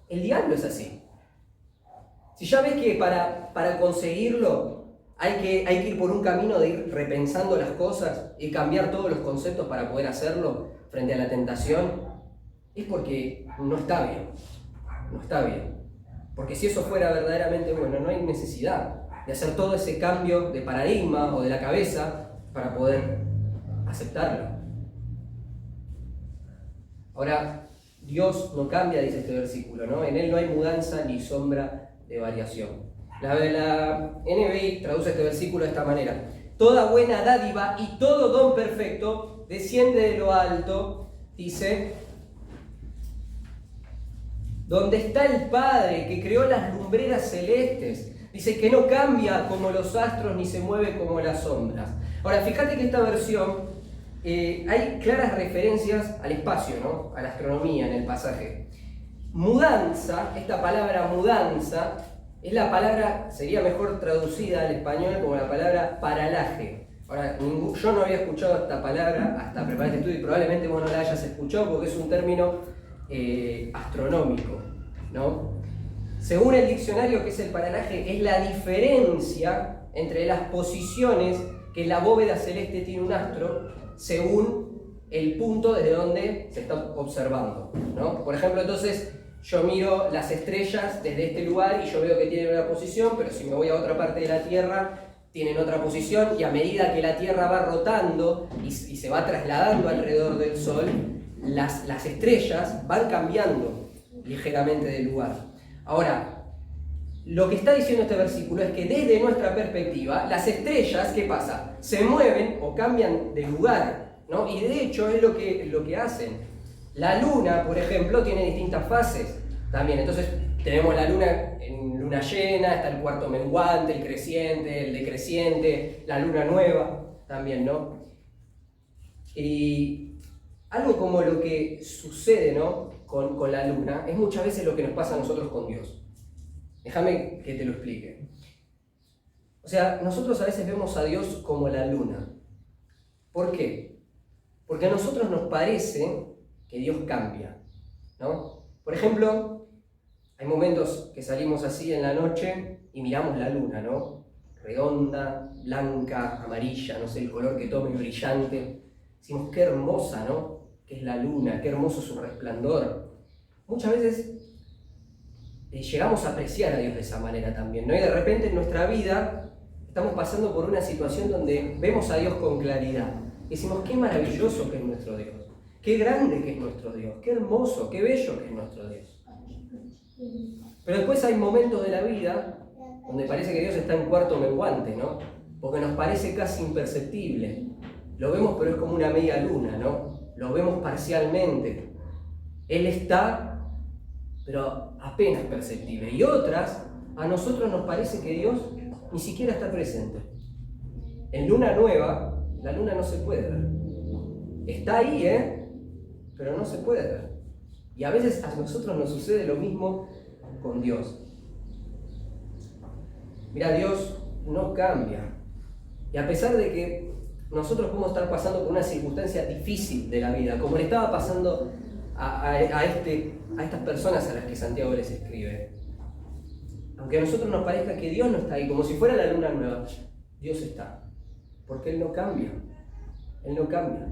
el diablo es así. Si ya ves que para conseguirlo hay que ir por un camino de ir repensando las cosas y cambiar todos los conceptos para poder hacerlo frente a la tentación, es porque no está bien. No está bien. Porque si eso fuera verdaderamente bueno, no hay necesidad de hacer todo ese cambio de paradigma o de la cabeza para poder aceptarlo. Ahora, Dios no cambia, dice este versículo, ¿no? En Él no hay mudanza ni sombra de variación. La NBI traduce este versículo de esta manera: toda buena dádiva y todo don perfecto desciende de lo alto, dice, donde está el Padre que creó las lumbreras celestes. Dice que no cambia como los astros ni se mueve como las sombras. Ahora, fíjate que esta versión hay claras referencias al espacio, ¿no? A la astronomía en el pasaje. Mudanza, esta palabra mudanza, es la palabra, sería mejor traducida al español como la palabra paralaje. Ahora, yo no había escuchado esta palabra hasta preparar este estudio y probablemente vos no la hayas escuchado porque es un término astronómico, ¿no? Según el diccionario, ¿qué es el paralaje? Es la diferencia entre las posiciones que la bóveda celeste tiene un astro según el punto desde donde se está observando, ¿no? Por ejemplo, entonces yo miro las estrellas desde este lugar y yo veo que tienen una posición, pero si me voy a otra parte de la Tierra tienen otra posición, y a medida que la Tierra va rotando y se va trasladando alrededor del Sol, las estrellas van cambiando ligeramente de lugar. Ahora, lo que está diciendo este versículo es que desde nuestra perspectiva, las estrellas, ¿qué pasa? Se mueven o cambian de lugar, ¿no? Y de hecho es lo que hacen. La luna, por ejemplo, tiene distintas fases también. Entonces, tenemos la luna en luna llena, está el cuarto menguante, el creciente, el decreciente, la luna nueva también, ¿no? Y algo como lo que sucede, ¿no? con la luna es muchas veces lo que nos pasa a nosotros con Dios. Déjame que te lo explique. O sea, nosotros a veces vemos a Dios como la luna. ¿Por qué? Porque a nosotros nos parece que Dios cambia, ¿no? Por ejemplo, hay momentos que salimos así en la noche y miramos la luna, ¿no? Redonda, blanca, amarilla, no sé, el color que tome, brillante. Decimos, qué hermosa, ¿no? Que es la luna, qué hermoso su resplandor. Muchas veces llegamos a apreciar a Dios de esa manera también, ¿no? Y de repente en nuestra vida estamos pasando por una situación donde vemos a Dios con claridad. Y decimos, qué maravilloso que es nuestro Dios, qué grande que es nuestro Dios, qué hermoso, qué bello que es nuestro Dios. Pero después hay momentos de la vida donde parece que Dios está en cuarto menguante, ¿no? Porque nos parece casi imperceptible. Lo vemos, pero es como una media luna, ¿no? Lo vemos parcialmente. Él está, pero apenas perceptible. Y otras, a nosotros nos parece que Dios ni siquiera está presente. En luna nueva, la luna no se puede ver. Está ahí, pero no se puede ver. Y a veces a nosotros nos sucede lo mismo con Dios. Mira, Dios no cambia. Y a pesar de que nosotros podemos estar pasando por una circunstancia difícil de la vida, como le estaba pasando a estas personas a las que Santiago les escribe. Aunque a nosotros nos parezca que Dios no está ahí, como si fuera la luna nueva, Dios está. Porque Él no cambia. Él no cambia.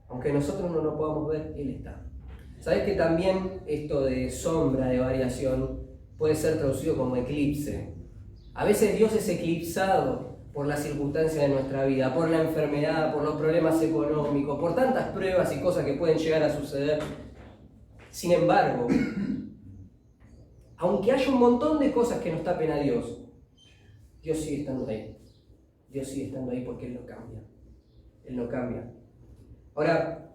Aunque nosotros no lo podamos ver, Él está. ¿Sabes que también esto de sombra, de variación, puede ser traducido como eclipse? A veces Dios es eclipsado por las circunstancias de nuestra vida, por la enfermedad, por los problemas económicos, por tantas pruebas y cosas que pueden llegar a suceder. Sin embargo, aunque haya un montón de cosas que nos tapen a Dios, Dios sigue estando ahí. Dios sigue estando ahí porque Él no cambia. Él no cambia. Ahora,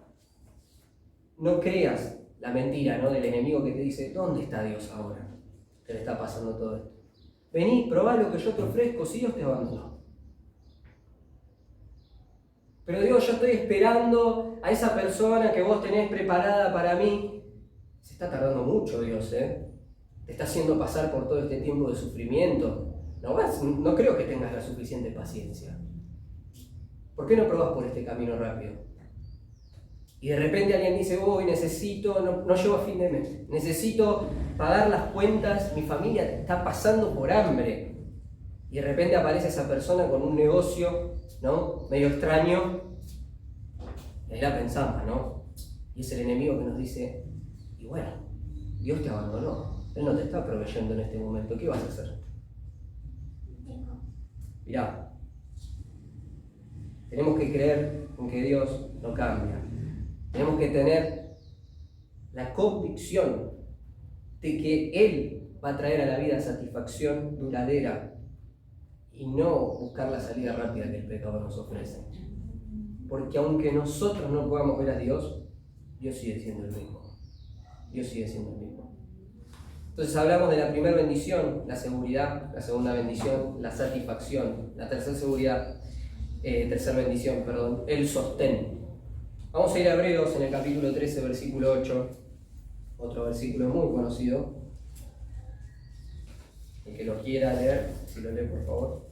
no creas la mentira, ¿no?, del enemigo que te dice, ¿dónde está Dios ahora? Que le está pasando todo esto. Vení, probá lo que yo te ofrezco, si Dios te abandonó. Pero digo, yo estoy esperando a esa persona que vos tenés preparada para mí. Se está tardando mucho Dios, ¿eh? Te está haciendo pasar por todo este tiempo de sufrimiento. No creo que tengas la suficiente paciencia. ¿Por qué no probás por este camino rápido? Y de repente alguien dice, necesito, no llego a fin de mes, necesito pagar las cuentas, mi familia está pasando por hambre. Y de repente aparece esa persona con un negocio, ¿no?, medio extraño. Y ahí la pensamos, ¿no? Y es el enemigo que nos dice, y bueno, Dios te abandonó. Él no te está proveyendo en este momento. ¿Qué vas a hacer? Mirá, tenemos que creer en que Dios no cambia. Tenemos que tener la convicción de que Él va a traer a la vida satisfacción duradera y no buscar la salida rápida que el pecado nos ofrece. Porque aunque nosotros no podamos ver a Dios, Dios sigue siendo el mismo. Dios sigue siendo el mismo. Entonces hablamos de la primera bendición, la seguridad; la segunda bendición, la satisfacción; la tercera bendición, el sostén. Vamos a ir a Hebreos en el capítulo 13, versículo 8, otro versículo muy conocido. El que lo quiera leer, si lo lee por favor.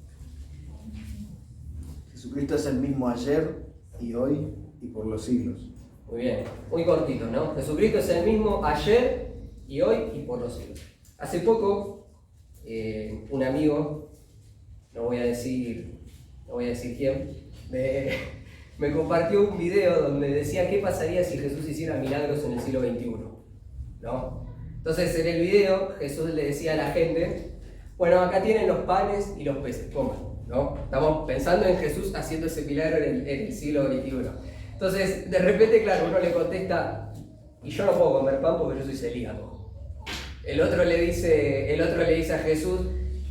Jesucristo es el mismo ayer y hoy y por los siglos. Muy bien, muy cortito, ¿no? Jesucristo es el mismo ayer y hoy y por los siglos. Hace poco, un amigo, no voy a decir quién, me compartió un video donde decía qué pasaría si Jesús hiciera milagros en el siglo XXI, ¿no? Entonces en el video Jesús le decía a la gente, bueno, acá tienen los panes y los peces, coman, ¿no? Estamos pensando en Jesús haciendo ese milagro en el siglo XXI. Entonces, de repente, claro, uno le contesta, y yo no puedo comer pan porque yo soy celíaco. El otro le dice a Jesús,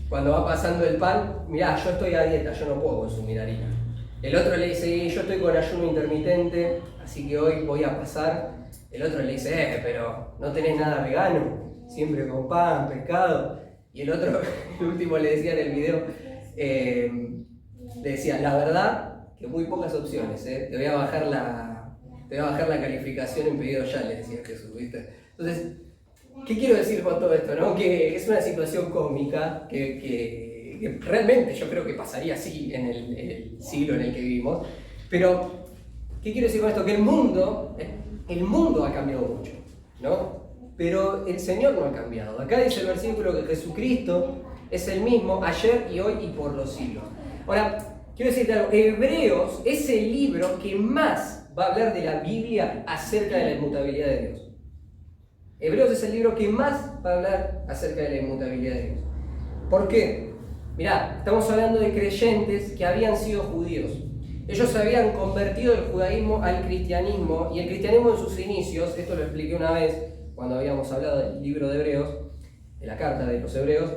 cuando va pasando el pan, mirá, yo estoy a dieta, yo no puedo consumir harina. El otro le dice, yo estoy con ayuno intermitente, así que hoy voy a pasar. El otro le dice, pero no tenés nada vegano, siempre con pan, pescado. Y el otro, el último le decía en el video, le decía, la verdad que muy pocas opciones, te voy a bajar la calificación en pedido ya, le decía Jesús, ¿viste? Entonces, ¿qué quiero decir con todo esto, no? Que es una situación cómica que realmente yo creo que pasaría así en el siglo en el que vivimos. Pero, ¿qué quiero decir con esto? Que el mundo ha cambiado mucho, ¿no? Pero el Señor no ha cambiado. Acá dice el versículo que Jesucristo es el mismo ayer y hoy y por los siglos. Ahora, quiero decirte algo, Hebreos es el libro que más va a hablar de la Biblia acerca de la inmutabilidad de Dios. Hebreos es el libro que más va a hablar acerca de la inmutabilidad de Dios. ¿Por qué? Mirá, estamos hablando de creyentes que habían sido judíos. Ellos se habían convertido del judaísmo al cristianismo, y el cristianismo en sus inicios, esto lo expliqué una vez cuando habíamos hablado del libro de Hebreos, de la carta de los Hebreos,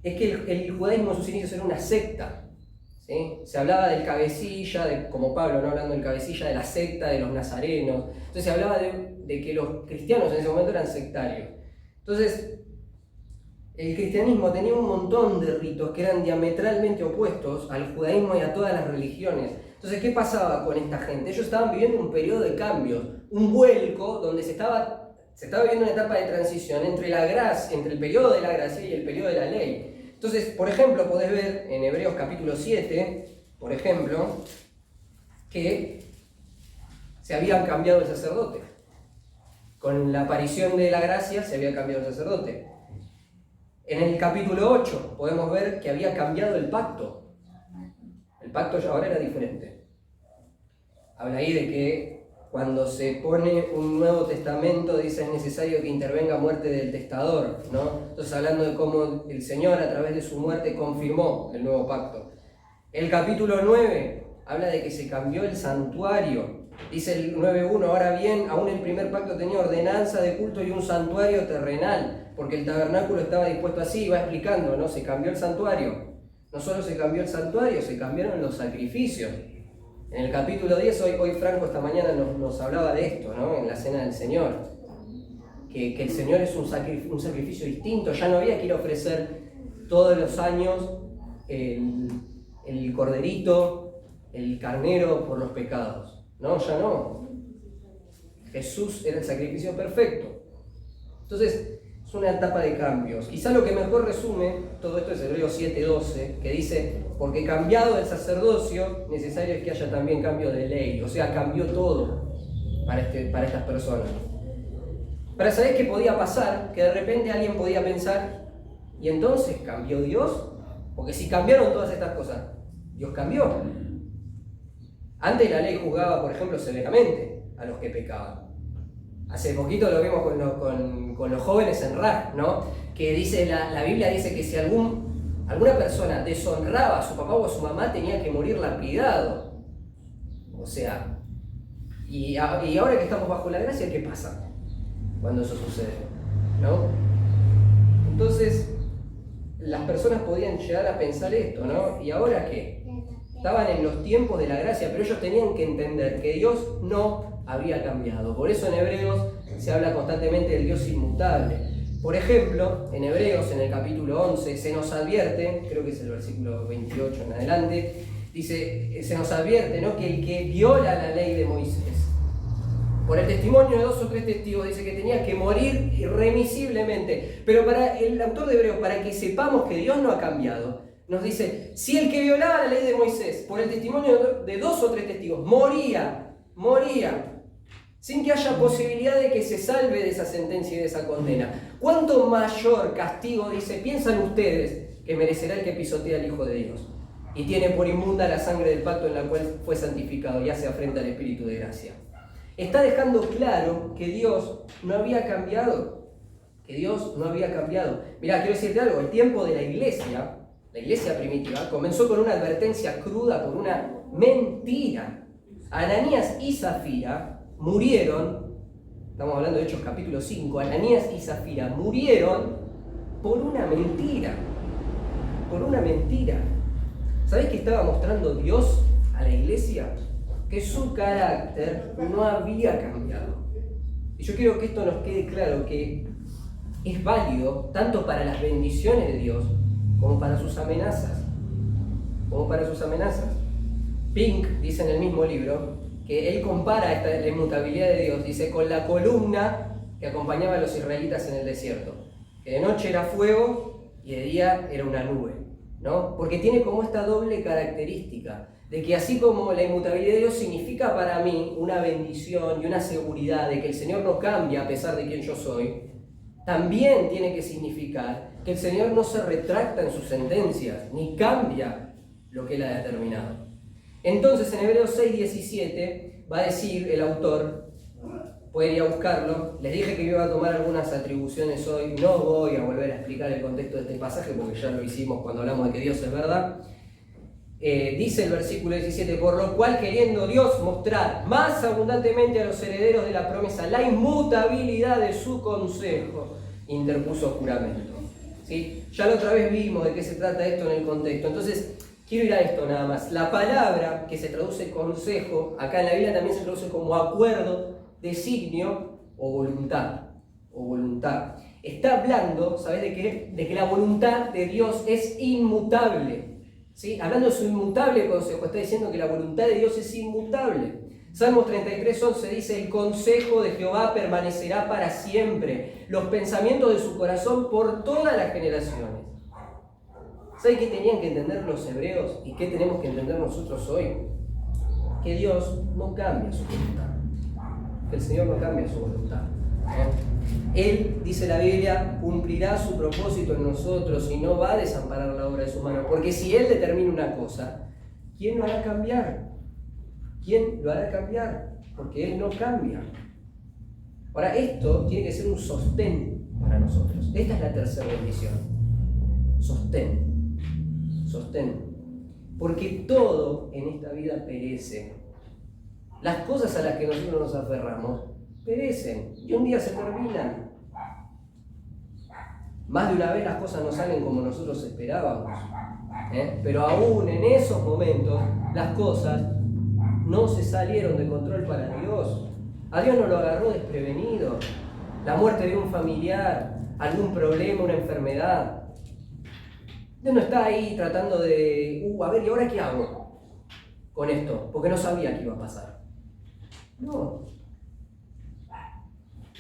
es que el judaísmo en sus inicios era una secta. ¿Sí? Se hablaba del cabecilla, como Pablo, ¿no? Hablando del cabecilla de la secta de los nazarenos. Entonces se hablaba de que los cristianos en ese momento eran sectarios. Entonces, el cristianismo tenía un montón de ritos que eran diametralmente opuestos al judaísmo y a todas las religiones. Entonces, ¿qué pasaba con esta gente? Ellos estaban viviendo un periodo de cambios, un vuelco donde se estaba viviendo una etapa de transición entre el periodo de la gracia y el periodo de la ley. Entonces, por ejemplo, podés ver en Hebreos capítulo 7, por ejemplo, que se habían cambiado el sacerdote. Con la aparición de la gracia se había cambiado el sacerdote. En el capítulo 8 podemos ver que había cambiado el pacto. El pacto ya ahora era diferente. Habla ahí de que cuando se pone un Nuevo Testamento, dice, es necesario que intervenga muerte del testador, ¿no? Entonces, hablando de cómo el Señor, a través de su muerte, confirmó el nuevo pacto. El capítulo 9 habla de que se cambió el santuario. Dice el 9.1, ahora bien, aún el primer pacto tenía ordenanza de culto y un santuario terrenal, porque el tabernáculo estaba dispuesto así, va explicando, ¿no? Se cambió el santuario. No solo se cambió el santuario, se cambiaron los sacrificios. En el capítulo 10, hoy Franco esta mañana nos hablaba de esto, ¿no? En la cena del Señor. Que el Señor es un sacrificio distinto. Ya no había que ir a ofrecer todos los años el corderito, el carnero por los pecados. No, ya no. Jesús era el sacrificio perfecto. Entonces, es una etapa de cambios. Quizá lo que mejor resume todo esto es Hebreos 7:12, que dice, porque cambiado el sacerdocio, necesario es que haya también cambio de ley. O sea, cambió todo para estas personas. Para saber qué podía pasar, que de repente alguien podía pensar, ¿y entonces cambió Dios? Porque si cambiaron todas estas cosas, Dios cambió. Antes la ley juzgaba, por ejemplo, severamente a los que pecaban. Hace poquito lo vimos con los jóvenes en Raj, ¿no? Que dice, la Biblia dice que si alguna persona deshonraba a su papá o a su mamá, tenía que morir lapidado. O sea, y ahora que estamos bajo la gracia, ¿qué pasa cuando eso sucede? ¿No? Entonces, las personas podían llegar a pensar esto, ¿no? ¿Y ahora qué? Estaban en los tiempos de la gracia, pero ellos tenían que entender que Dios no había cambiado. Por eso en Hebreos se habla constantemente del Dios inmutable. Por ejemplo, en Hebreos, en el capítulo 11, se nos advierte, creo que es el versículo 28 en adelante, dice, se nos advierte, ¿no?, que el que viola la ley de Moisés, por el testimonio de 2 o 3 testigos, dice que tenía que morir irremisiblemente. Pero para el autor de Hebreos, para que sepamos que Dios no ha cambiado, nos dice, si el que violaba la ley de Moisés, por el testimonio de 2 o 3 testigos, moría, sin que haya posibilidad de que se salve de esa sentencia y de esa condena, ¿cuánto mayor castigo, dice, piensan ustedes que merecerá el que pisotea al Hijo de Dios y tiene por inmunda la sangre del pacto en la cual fue santificado y hace afrenta al Espíritu de gracia? Está dejando claro que Dios no había cambiado. Mirá, quiero decirte algo, el tiempo de la iglesia primitiva, comenzó con una advertencia cruda por una mentira. Ananías y Zafira murieron, estamos hablando de Hechos capítulo 5, Ananías y Zafira murieron por una mentira. ¿Sabés qué estaba mostrando Dios a la iglesia? Que su carácter no había cambiado. Y yo quiero que esto nos quede claro, que es válido tanto para las bendiciones de Dios como para sus amenazas. Pink dice en el mismo libro que él compara la inmutabilidad de Dios, dice, con la columna que acompañaba a los israelitas en el desierto, que de noche era fuego y de día era una nube, ¿no? Porque tiene como esta doble característica, de que así como la inmutabilidad de Dios significa para mí una bendición y una seguridad de que el Señor no cambia a pesar de quien yo soy, también tiene que significar que el Señor no se retracta en sus sentencias, ni cambia lo que Él ha determinado. Entonces en Hebreos 6:17 va a decir el autor, pueden ir a buscarlo, les dije que iba a tomar algunas atribuciones hoy, no voy a volver a explicar el contexto de este pasaje porque ya lo hicimos cuando hablamos de que Dios es verdad. Dice el versículo 17, por lo cual queriendo Dios mostrar más abundantemente a los herederos de la promesa la inmutabilidad de su consejo, interpuso juramento. ¿Sí? Ya la otra vez vimos de qué se trata esto en el contexto. Entonces, quiero ir a esto nada más. La palabra que se traduce consejo, acá en la Biblia también se traduce como acuerdo, designio o voluntad. Está hablando, ¿sabes de qué? De que la voluntad de Dios es inmutable. ¿Sí? Hablando de su inmutable consejo, está diciendo que la voluntad de Dios es inmutable. Salmos 33:11 dice, el consejo de Jehová permanecerá para siempre, los pensamientos de su corazón por todas las generaciones. ¿Saben qué tenían que entender los hebreos y qué tenemos que entender nosotros hoy? que Dios no cambia su voluntad, que el Señor no cambia su voluntad, ¿no? Él, dice la Biblia, cumplirá su propósito en nosotros y no va a desamparar la obra de su mano, porque si Él determina una cosa, ¿quién lo hará cambiar? ¿Quién lo hará cambiar? Porque Él no cambia. Ahora, esto tiene que ser un sostén para nosotros. Esta es la tercera bendición. Sostén. Sostén. Porque todo en esta vida perece. Las cosas a las que nosotros nos aferramos perecen y un día se terminan. Más de una vez las cosas no salen como nosotros esperábamos. Pero aún en esos momentos las cosas no se salieron de control para Dios. A Dios no lo agarró desprevenido. La muerte de un familiar, algún problema, una enfermedad. Dios no está ahí tratando de, a ver, ¿y ahora qué hago con esto? Porque no sabía qué iba a pasar. No.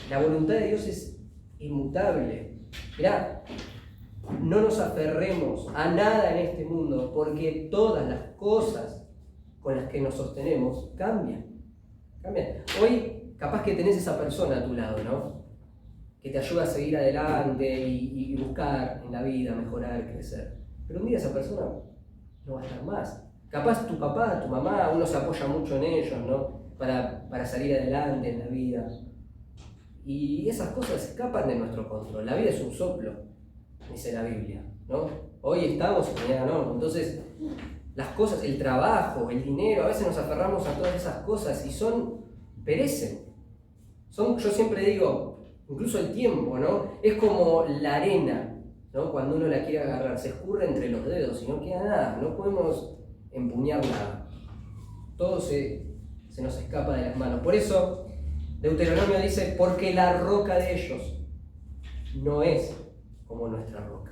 La voluntad de Dios es inmutable. Mirá, no nos aferremos a nada en este mundo, porque todas las cosas con las que nos sostenemos cambian. Hoy, capaz que tenés esa persona a tu lado, ¿no? Que te ayuda a seguir adelante y buscar en la vida, mejorar, crecer. Pero un día esa persona no va a estar más. Capaz tu papá, tu mamá, uno se apoya mucho en ellos, ¿no? Para salir adelante en la vida. Y esas cosas escapan de nuestro control. La vida es un soplo, dice la Biblia, ¿no? Hoy estamos y mañana no. Entonces, las cosas, el trabajo, el dinero, a veces nos aferramos a todas esas cosas y perecen. Yo siempre digo, incluso el tiempo, ¿no? Es como la arena, ¿no? Cuando uno la quiere agarrar, se escurre entre los dedos y no queda nada, no podemos empuñar nada. Todo se nos escapa de las manos. Por eso, Deuteronomio dice, porque la roca de ellos no es como nuestra roca.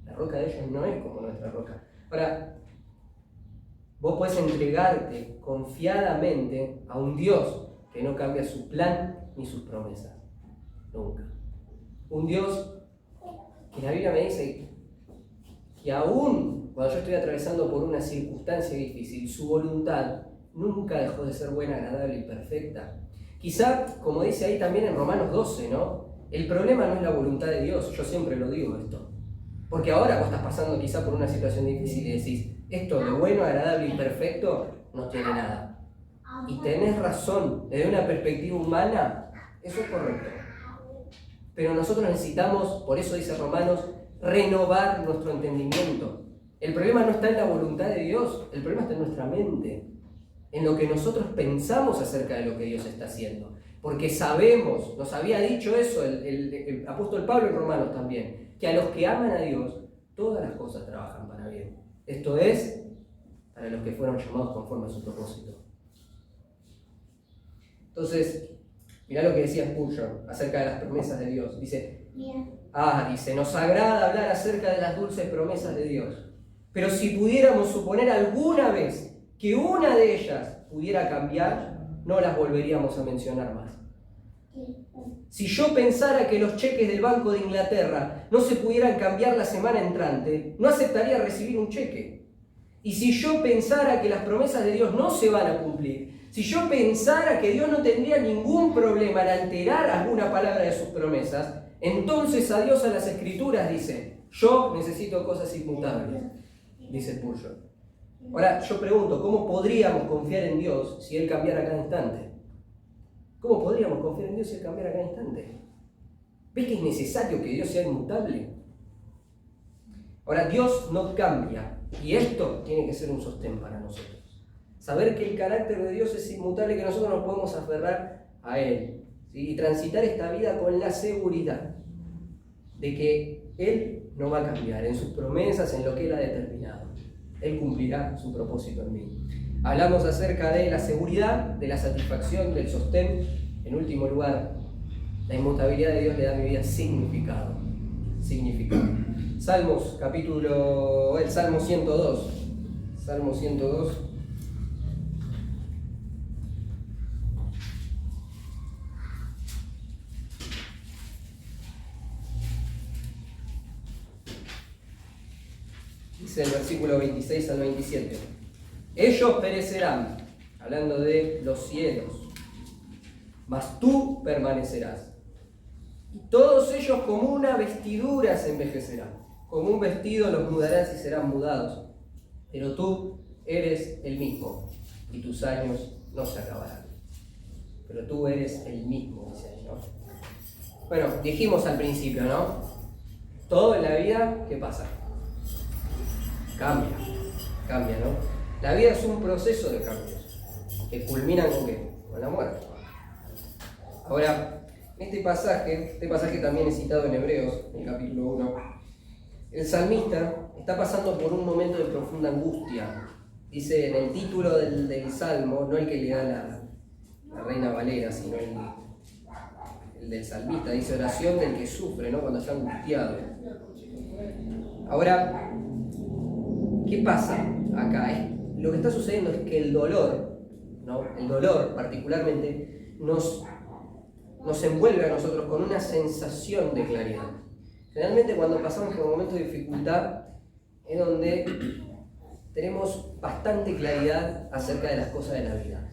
La roca de ellos no es como nuestra roca. Ahora, vos podés entregarte confiadamente a un Dios que no cambia su plan ni sus promesas. Nunca. Un Dios que la Biblia me dice que aún cuando yo estoy atravesando por una circunstancia difícil, su voluntad nunca dejó de ser buena, agradable y perfecta. Quizá, como dice ahí también en Romanos 12, ¿no? El problema no es la voluntad de Dios, yo siempre lo digo esto. Porque ahora vos estás pasando quizá por una situación difícil y decís, esto de bueno, agradable y perfecto no tiene nada. Y tenés razón, desde una perspectiva humana, eso es correcto. Pero nosotros necesitamos, por eso dice Romanos, renovar nuestro entendimiento. El problema no está en la voluntad de Dios, el problema está en nuestra mente, en lo que nosotros pensamos acerca de lo que Dios está haciendo. Porque sabemos, nos había dicho eso el apóstol Pablo en Romanos también, que a los que aman a Dios, todas las cosas trabajan para bien. Esto es, para los que fueron llamados conforme a su propósito. Entonces, mirá lo que decía Spurgeon acerca de las promesas de Dios. Dice, nos agrada hablar acerca de las dulces promesas de Dios. Pero si pudiéramos suponer alguna vez que una de ellas pudiera cambiar, no las volveríamos a mencionar más. Si yo pensara que los cheques del Banco de Inglaterra no se pudieran cambiar la semana entrante, no aceptaría recibir un cheque. Y si yo pensara que las promesas de Dios no se van a cumplir, si yo pensara que Dios no tendría ningún problema en alterar alguna palabra de sus promesas, entonces adiós a las Escrituras, dice, yo necesito cosas inmutables, dice Spurgeon. Ahora, yo pregunto, ¿cómo podríamos confiar en Dios si Él cambiara cada instante? ¿Cómo podríamos confiar en Dios si Él cambiara cada instante? ¿Ves que es necesario que Dios sea inmutable? Ahora, Dios no cambia, y esto tiene que ser un sostén para nosotros. Saber que el carácter de Dios es inmutable, que nosotros nos podemos aferrar a Él, ¿sí? Y transitar esta vida con la seguridad de que Él no va a cambiar en sus promesas, en lo que Él ha determinado. Él cumplirá su propósito en mí. Hablamos acerca de la seguridad, de la satisfacción, del sostén. En último lugar, la inmutabilidad de Dios le da a mi vida significado. Salmos, el Salmo 102. Salmo 102. Dice el versículo 26 al 27. Ellos perecerán, hablando de los cielos, mas tú permanecerás. Y todos ellos como una vestidura se envejecerán, como un vestido los mudarás y serán mudados. Pero tú eres el mismo, y tus años no se acabarán. Pero tú eres el mismo, dice el Señor. Bueno, dijimos al principio, ¿no? Todo en la vida, ¿qué pasa? Cambia, ¿no? La vida es un proceso de cambios, que culminan ¿con qué? Con la muerte. Ahora, este pasaje también es citado en Hebreos, en el capítulo 1. El salmista está pasando por un momento de profunda angustia. Dice en el título del Salmo, no el que le da la Reina Valera, sino el del salmista, dice oración del que sufre, ¿no? Cuando está angustiado. Ahora, ¿qué pasa acá? Lo que está sucediendo es que el dolor, ¿no? El dolor particularmente, nos envuelve a nosotros con una sensación de claridad. Generalmente cuando pasamos por momentos de dificultad es donde tenemos bastante claridad acerca de las cosas de la vida.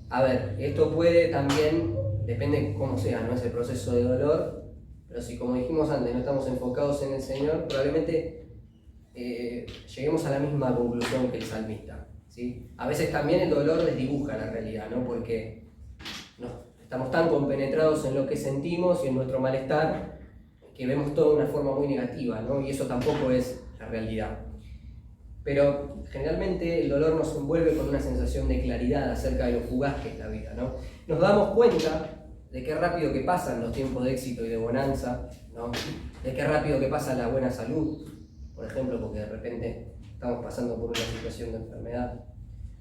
A ver, esto puede también, depende cómo sea, ¿no? Ese proceso de dolor, pero si como dijimos antes no estamos enfocados en el Señor, probablemente lleguemos a la misma conclusión que el salmista, ¿sí? A veces también el dolor desdibuja la realidad, ¿no? Porque estamos tan compenetrados en lo que sentimos y en nuestro malestar que vemos todo de una forma muy negativa, ¿no? Y eso tampoco es la realidad. Pero generalmente el dolor nos envuelve con una sensación de claridad acerca de lo fugaz que es la vida, ¿no? Nos damos cuenta de qué rápido que pasan los tiempos de éxito y de bonanza, ¿no? De qué rápido que pasa la buena salud, por ejemplo, porque de repente estamos pasando por una situación de enfermedad.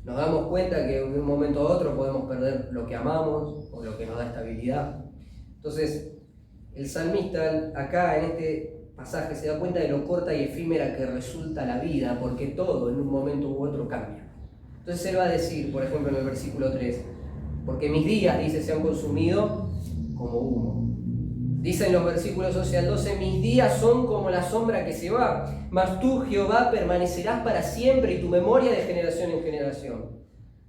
Nos damos cuenta que de un momento a otro podemos perder lo que amamos o lo que nos da estabilidad. Entonces, el salmista acá en este pasaje se da cuenta de lo corta y efímera que resulta la vida, porque todo en un momento u otro cambia. Entonces él va a decir, por ejemplo en el versículo 3, porque mis días, dice, se han consumido como humo. Dice en los versículos 11 al 12, mis días son como la sombra que se va, mas tú, Jehová, permanecerás para siempre y tu memoria de generación en generación.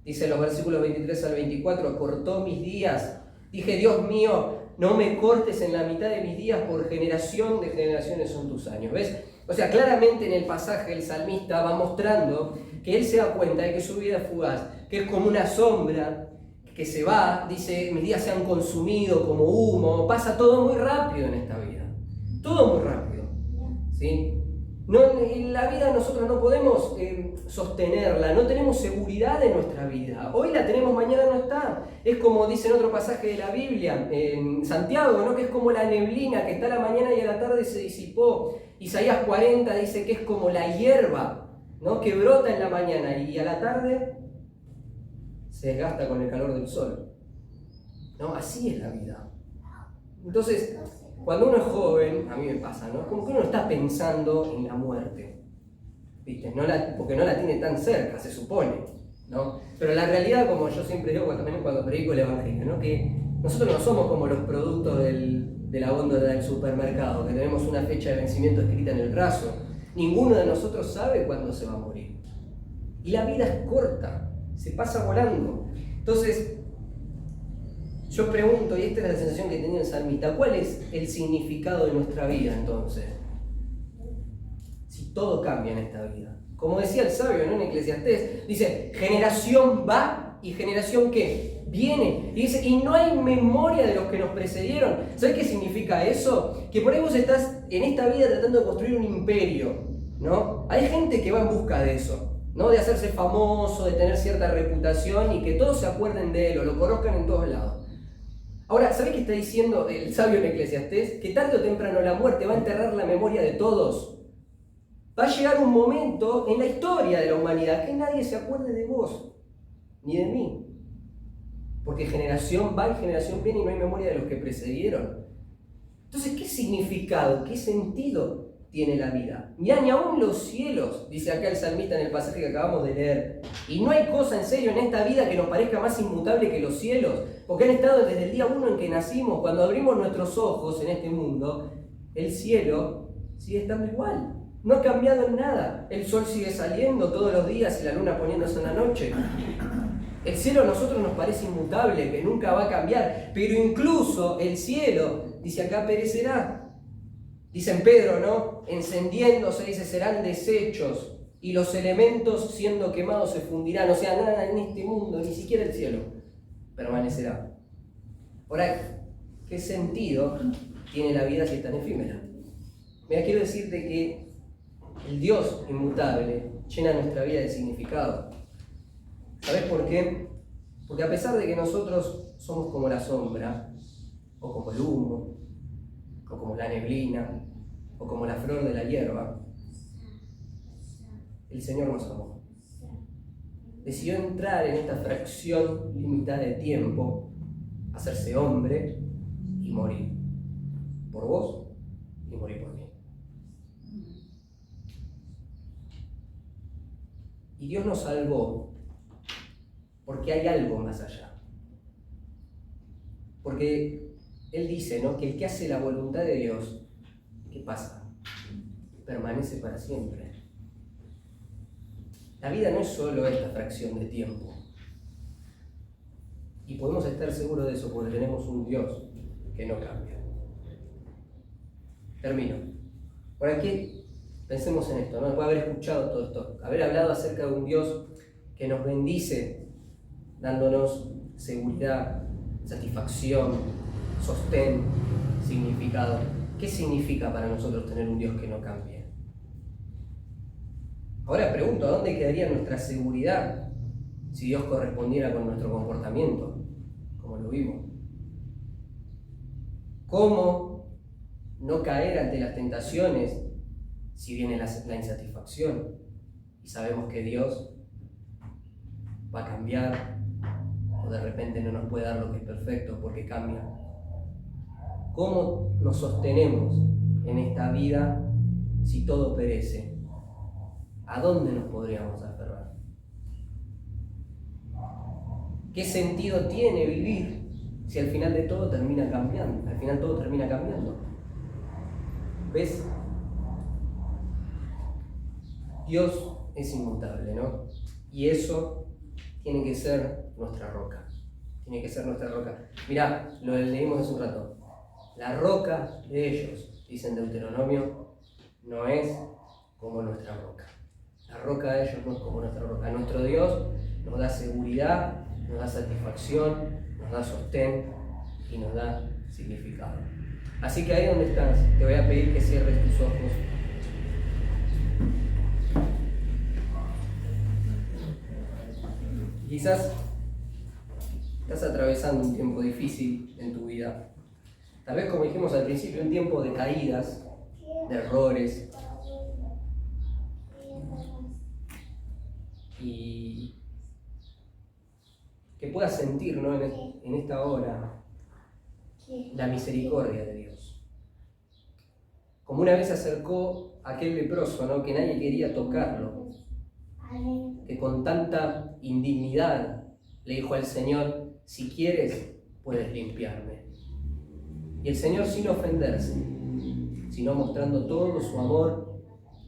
Dice en los versículos 23 al 24, cortó mis días. Dije, Dios mío, no me cortes en la mitad de mis días, por generación de generaciones son tus años. ¿Ves? O sea, claramente en el pasaje el salmista va mostrando que él se da cuenta de que su vida es fugaz, que es como una sombra que se va. Dice, mis días se han consumido como humo. Pasa todo muy rápido en esta vida. Todo muy rápido. ¿Sí? No, en la vida nosotros no podemos sostenerla, no tenemos seguridad de nuestra vida. Hoy la tenemos, mañana no está. Es como dice en otro pasaje de la Biblia, en Santiago, ¿no? Que es como la neblina que está a la mañana y a la tarde se disipó. Isaías 40 dice que es como la hierba, ¿no? Que brota en la mañana y a la tarde se desgasta con el calor del sol, ¿no? Así es la vida. Entonces, cuando uno es joven, a mí me pasa, ¿no? Como que uno está pensando en la muerte, ¿viste? Porque no la tiene tan cerca, se supone, ¿no? Pero la realidad, como yo siempre digo también cuando predico el Evangelio, ¿no? Que nosotros no somos como los productos de la góndola del supermercado, que tenemos una fecha de vencimiento escrita en el brazo. Ninguno de nosotros sabe cuándo se va a morir. Y la vida es corta, se pasa volando. Entonces, yo pregunto, y esta es la sensación que tenía el salmista, ¿cuál es el significado de nuestra vida entonces? Si todo cambia en esta vida. Como decía el sabio, ¿no? En Eclesiastés, dice, generación va y generación ¿qué? Viene. Y dice, y no hay memoria de los que nos precedieron. ¿Sabes qué significa eso? Que por ahí vos estás en esta vida tratando de construir un imperio, ¿no? Hay gente que va en busca de eso, ¿no? De hacerse famoso, de tener cierta reputación y que todos se acuerden de él o lo conozcan en todos lados. Ahora, ¿sabés qué está diciendo el sabio en Eclesiastés? Que tarde o temprano la muerte va a enterrar la memoria de todos. Va a llegar un momento en la historia de la humanidad que nadie se acuerde de vos, ni de mí. Porque generación va y generación viene y no hay memoria de los que precedieron. Entonces, ¿qué significado, qué sentido tiene la vida? Mirá, ni aún los cielos, dice acá el salmista en el pasaje que acabamos de leer. Y no hay cosa en serio en esta vida que nos parezca más inmutable que los cielos, porque han estado desde el día 1 en que nacimos. Cuando abrimos nuestros ojos en este mundo, el cielo sigue estando igual. No ha cambiado en nada. El sol sigue saliendo todos los días y la luna poniéndose en la noche. El cielo a nosotros nos parece inmutable, que nunca va a cambiar, pero incluso el cielo, dice acá, perecerá. Dice en Pedro, ¿no? Encendiéndose, dice, serán deshechos y los elementos siendo quemados se fundirán. O sea, nada en este mundo, ni siquiera el cielo, permanecerá. Ahora, ¿qué sentido tiene la vida si es tan efímera? Mira, quiero decirte que el Dios inmutable llena nuestra vida de significado. ¿Sabes por qué? Porque a pesar de que nosotros somos como la sombra, o como el humo, o como la neblina, o como la flor de la hierba, el Señor nos amó. Decidió entrar en esta fracción limitada de tiempo, hacerse hombre y morir. Por vos y morir por mí. Y Dios nos salvó porque hay algo más allá. Porque Él dice, ¿no?, que el que hace la voluntad de Dios, ¿qué pasa? Permanece para siempre. La vida no es solo esta fracción de tiempo. Y podemos estar seguros de eso porque tenemos un Dios que no cambia. Termino. Por aquí pensemos en esto, ¿no? Después de haber escuchado todo esto, haber hablado acerca de un Dios que nos bendice, dándonos seguridad, satisfacción, sostén, significado. ¿Qué significa para nosotros tener un Dios que no cambie? Ahora pregunto, ¿a dónde quedaría nuestra seguridad si Dios correspondiera con nuestro comportamiento, como lo vimos? ¿Cómo no caer ante las tentaciones si viene la insatisfacción y sabemos que Dios va a cambiar o de repente no nos puede dar lo que es perfecto porque cambia? ¿Cómo nos sostenemos en esta vida si todo perece? ¿A dónde nos podríamos aferrar? ¿Qué sentido tiene vivir si al final de todo termina cambiando? Al final todo termina cambiando. ¿Ves? Dios es inmutable, ¿no? Y eso tiene que ser nuestra roca. Tiene que ser nuestra roca. Mirá, lo leímos hace un rato. La roca de ellos, dice en Deuteronomio, no es como nuestra roca. La roca de ellos no es como nuestra roca. Nuestro Dios nos da seguridad, nos da satisfacción, nos da sostén y nos da significado. Así que ahí donde estás, te voy a pedir que cierres tus ojos. Quizás estás atravesando un tiempo difícil en tu vida. Tal vez, como dijimos al principio, un tiempo de caídas, de errores. Y que puedas sentir, ¿no?, en esta hora la misericordia de Dios. Como una vez se acercó aquel leproso, ¿no?, que nadie quería tocarlo, que con tanta indignidad le dijo al Señor: si quieres, puedes limpiarme. Y el Señor, sin ofenderse, sino mostrando todo su amor,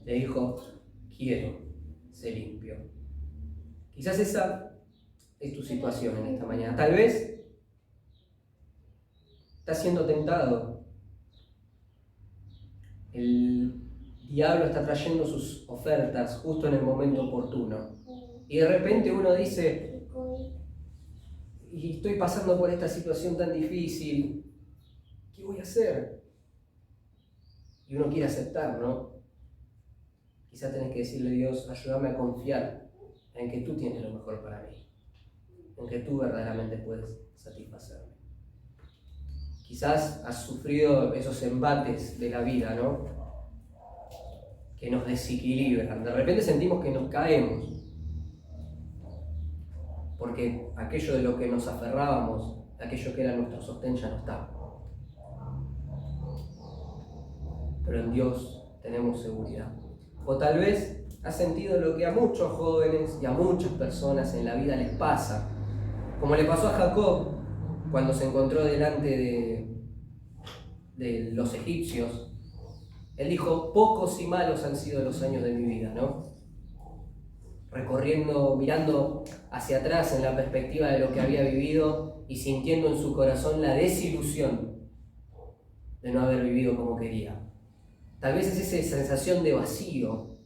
le dijo: quiero, sé limpio. Quizás esa es tu situación en esta mañana. Tal vez estás siendo tentado. El diablo está trayendo sus ofertas justo en el momento oportuno. Y de repente uno dice: y estoy pasando por esta situación tan difícil, ¿qué voy a hacer? Y uno quiere aceptar, ¿no? Quizás tenés que decirle a Dios: ayúdame a confiar en que tú tienes lo mejor para mí, en que tú verdaderamente puedes satisfacerme. Quizás has sufrido esos embates de la vida, ¿no?, que nos desequilibran. De repente sentimos que nos caemos, porque aquello de lo que nos aferrábamos, aquello que era nuestro sostén, ya no está. Pero en Dios tenemos seguridad. O tal vez has sentido lo que a muchos jóvenes y a muchas personas en la vida les pasa, como le pasó a Jacob cuando se encontró delante de los egipcios Él dijo, pocos y malos han sido los años de mi vida, ¿no? Recorriendo, mirando hacia atrás en la perspectiva de lo que había vivido y sintiendo en su corazón la desilusión de no haber vivido como quería. Tal vez es esa sensación de vacío,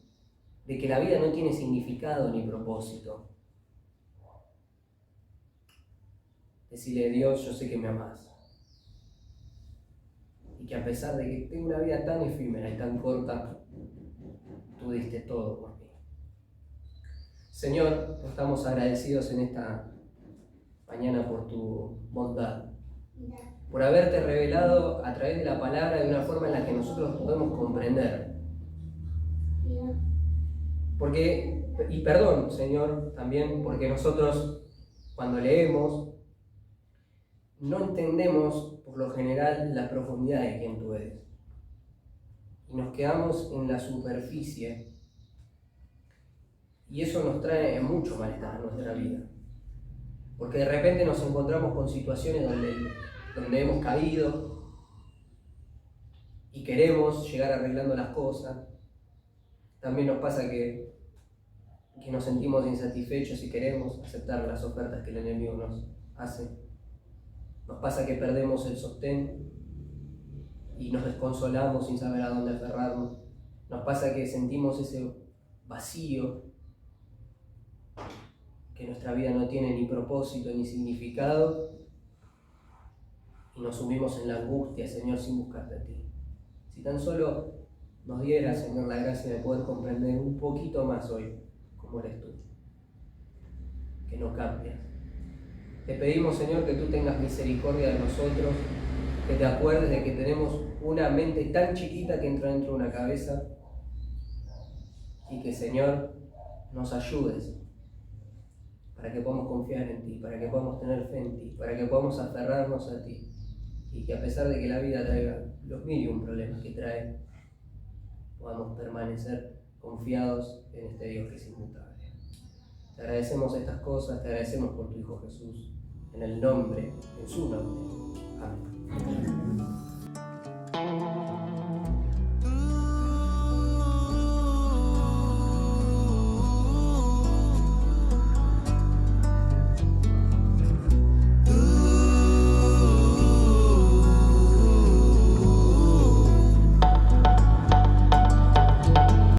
de que la vida no tiene significado ni propósito. Decirle, Dios, yo sé que me amás. Y que a pesar de que tengo una vida tan efímera y tan corta, tú diste todo por mí. Señor, estamos agradecidos en esta mañana por tu bondad, por haberte revelado a través de la palabra de una forma en la que nosotros podemos comprender. Porque, y perdón, Señor, también porque nosotros cuando leemos no entendemos por lo general la profundidad de quién tú eres. Y nos quedamos en la superficie. Y eso nos trae mucho malestar a nuestra vida. Porque de repente nos encontramos con situaciones donde hemos caído y queremos llegar arreglando las cosas. También nos pasa que nos sentimos insatisfechos y queremos aceptar las ofertas que el enemigo nos hace. Nos pasa que perdemos el sostén y nos desconsolamos sin saber a dónde aferrarnos. Nos pasa que sentimos ese vacío, que nuestra vida no tiene ni propósito ni significado y nos sumimos en la angustia, Señor, sin buscarte a ti. Si tan solo nos diera, Señor, la gracia de poder comprender un poquito más hoy cómo eres tú, que no cambias. Te pedimos, Señor, que tú tengas misericordia de nosotros, que te acuerdes de que tenemos una mente tan chiquita que entra dentro de una cabeza y que, Señor, nos ayudes para que podamos confiar en ti, para que podamos tener fe en ti, para que podamos aferrarnos a ti y que a pesar de que la vida traiga los mil y un problemas que trae, podamos permanecer confiados en este Dios que es inmutable. Te agradecemos estas cosas, te agradecemos por tu Hijo Jesús, en el nombre, en su nombre. Amén. Amén.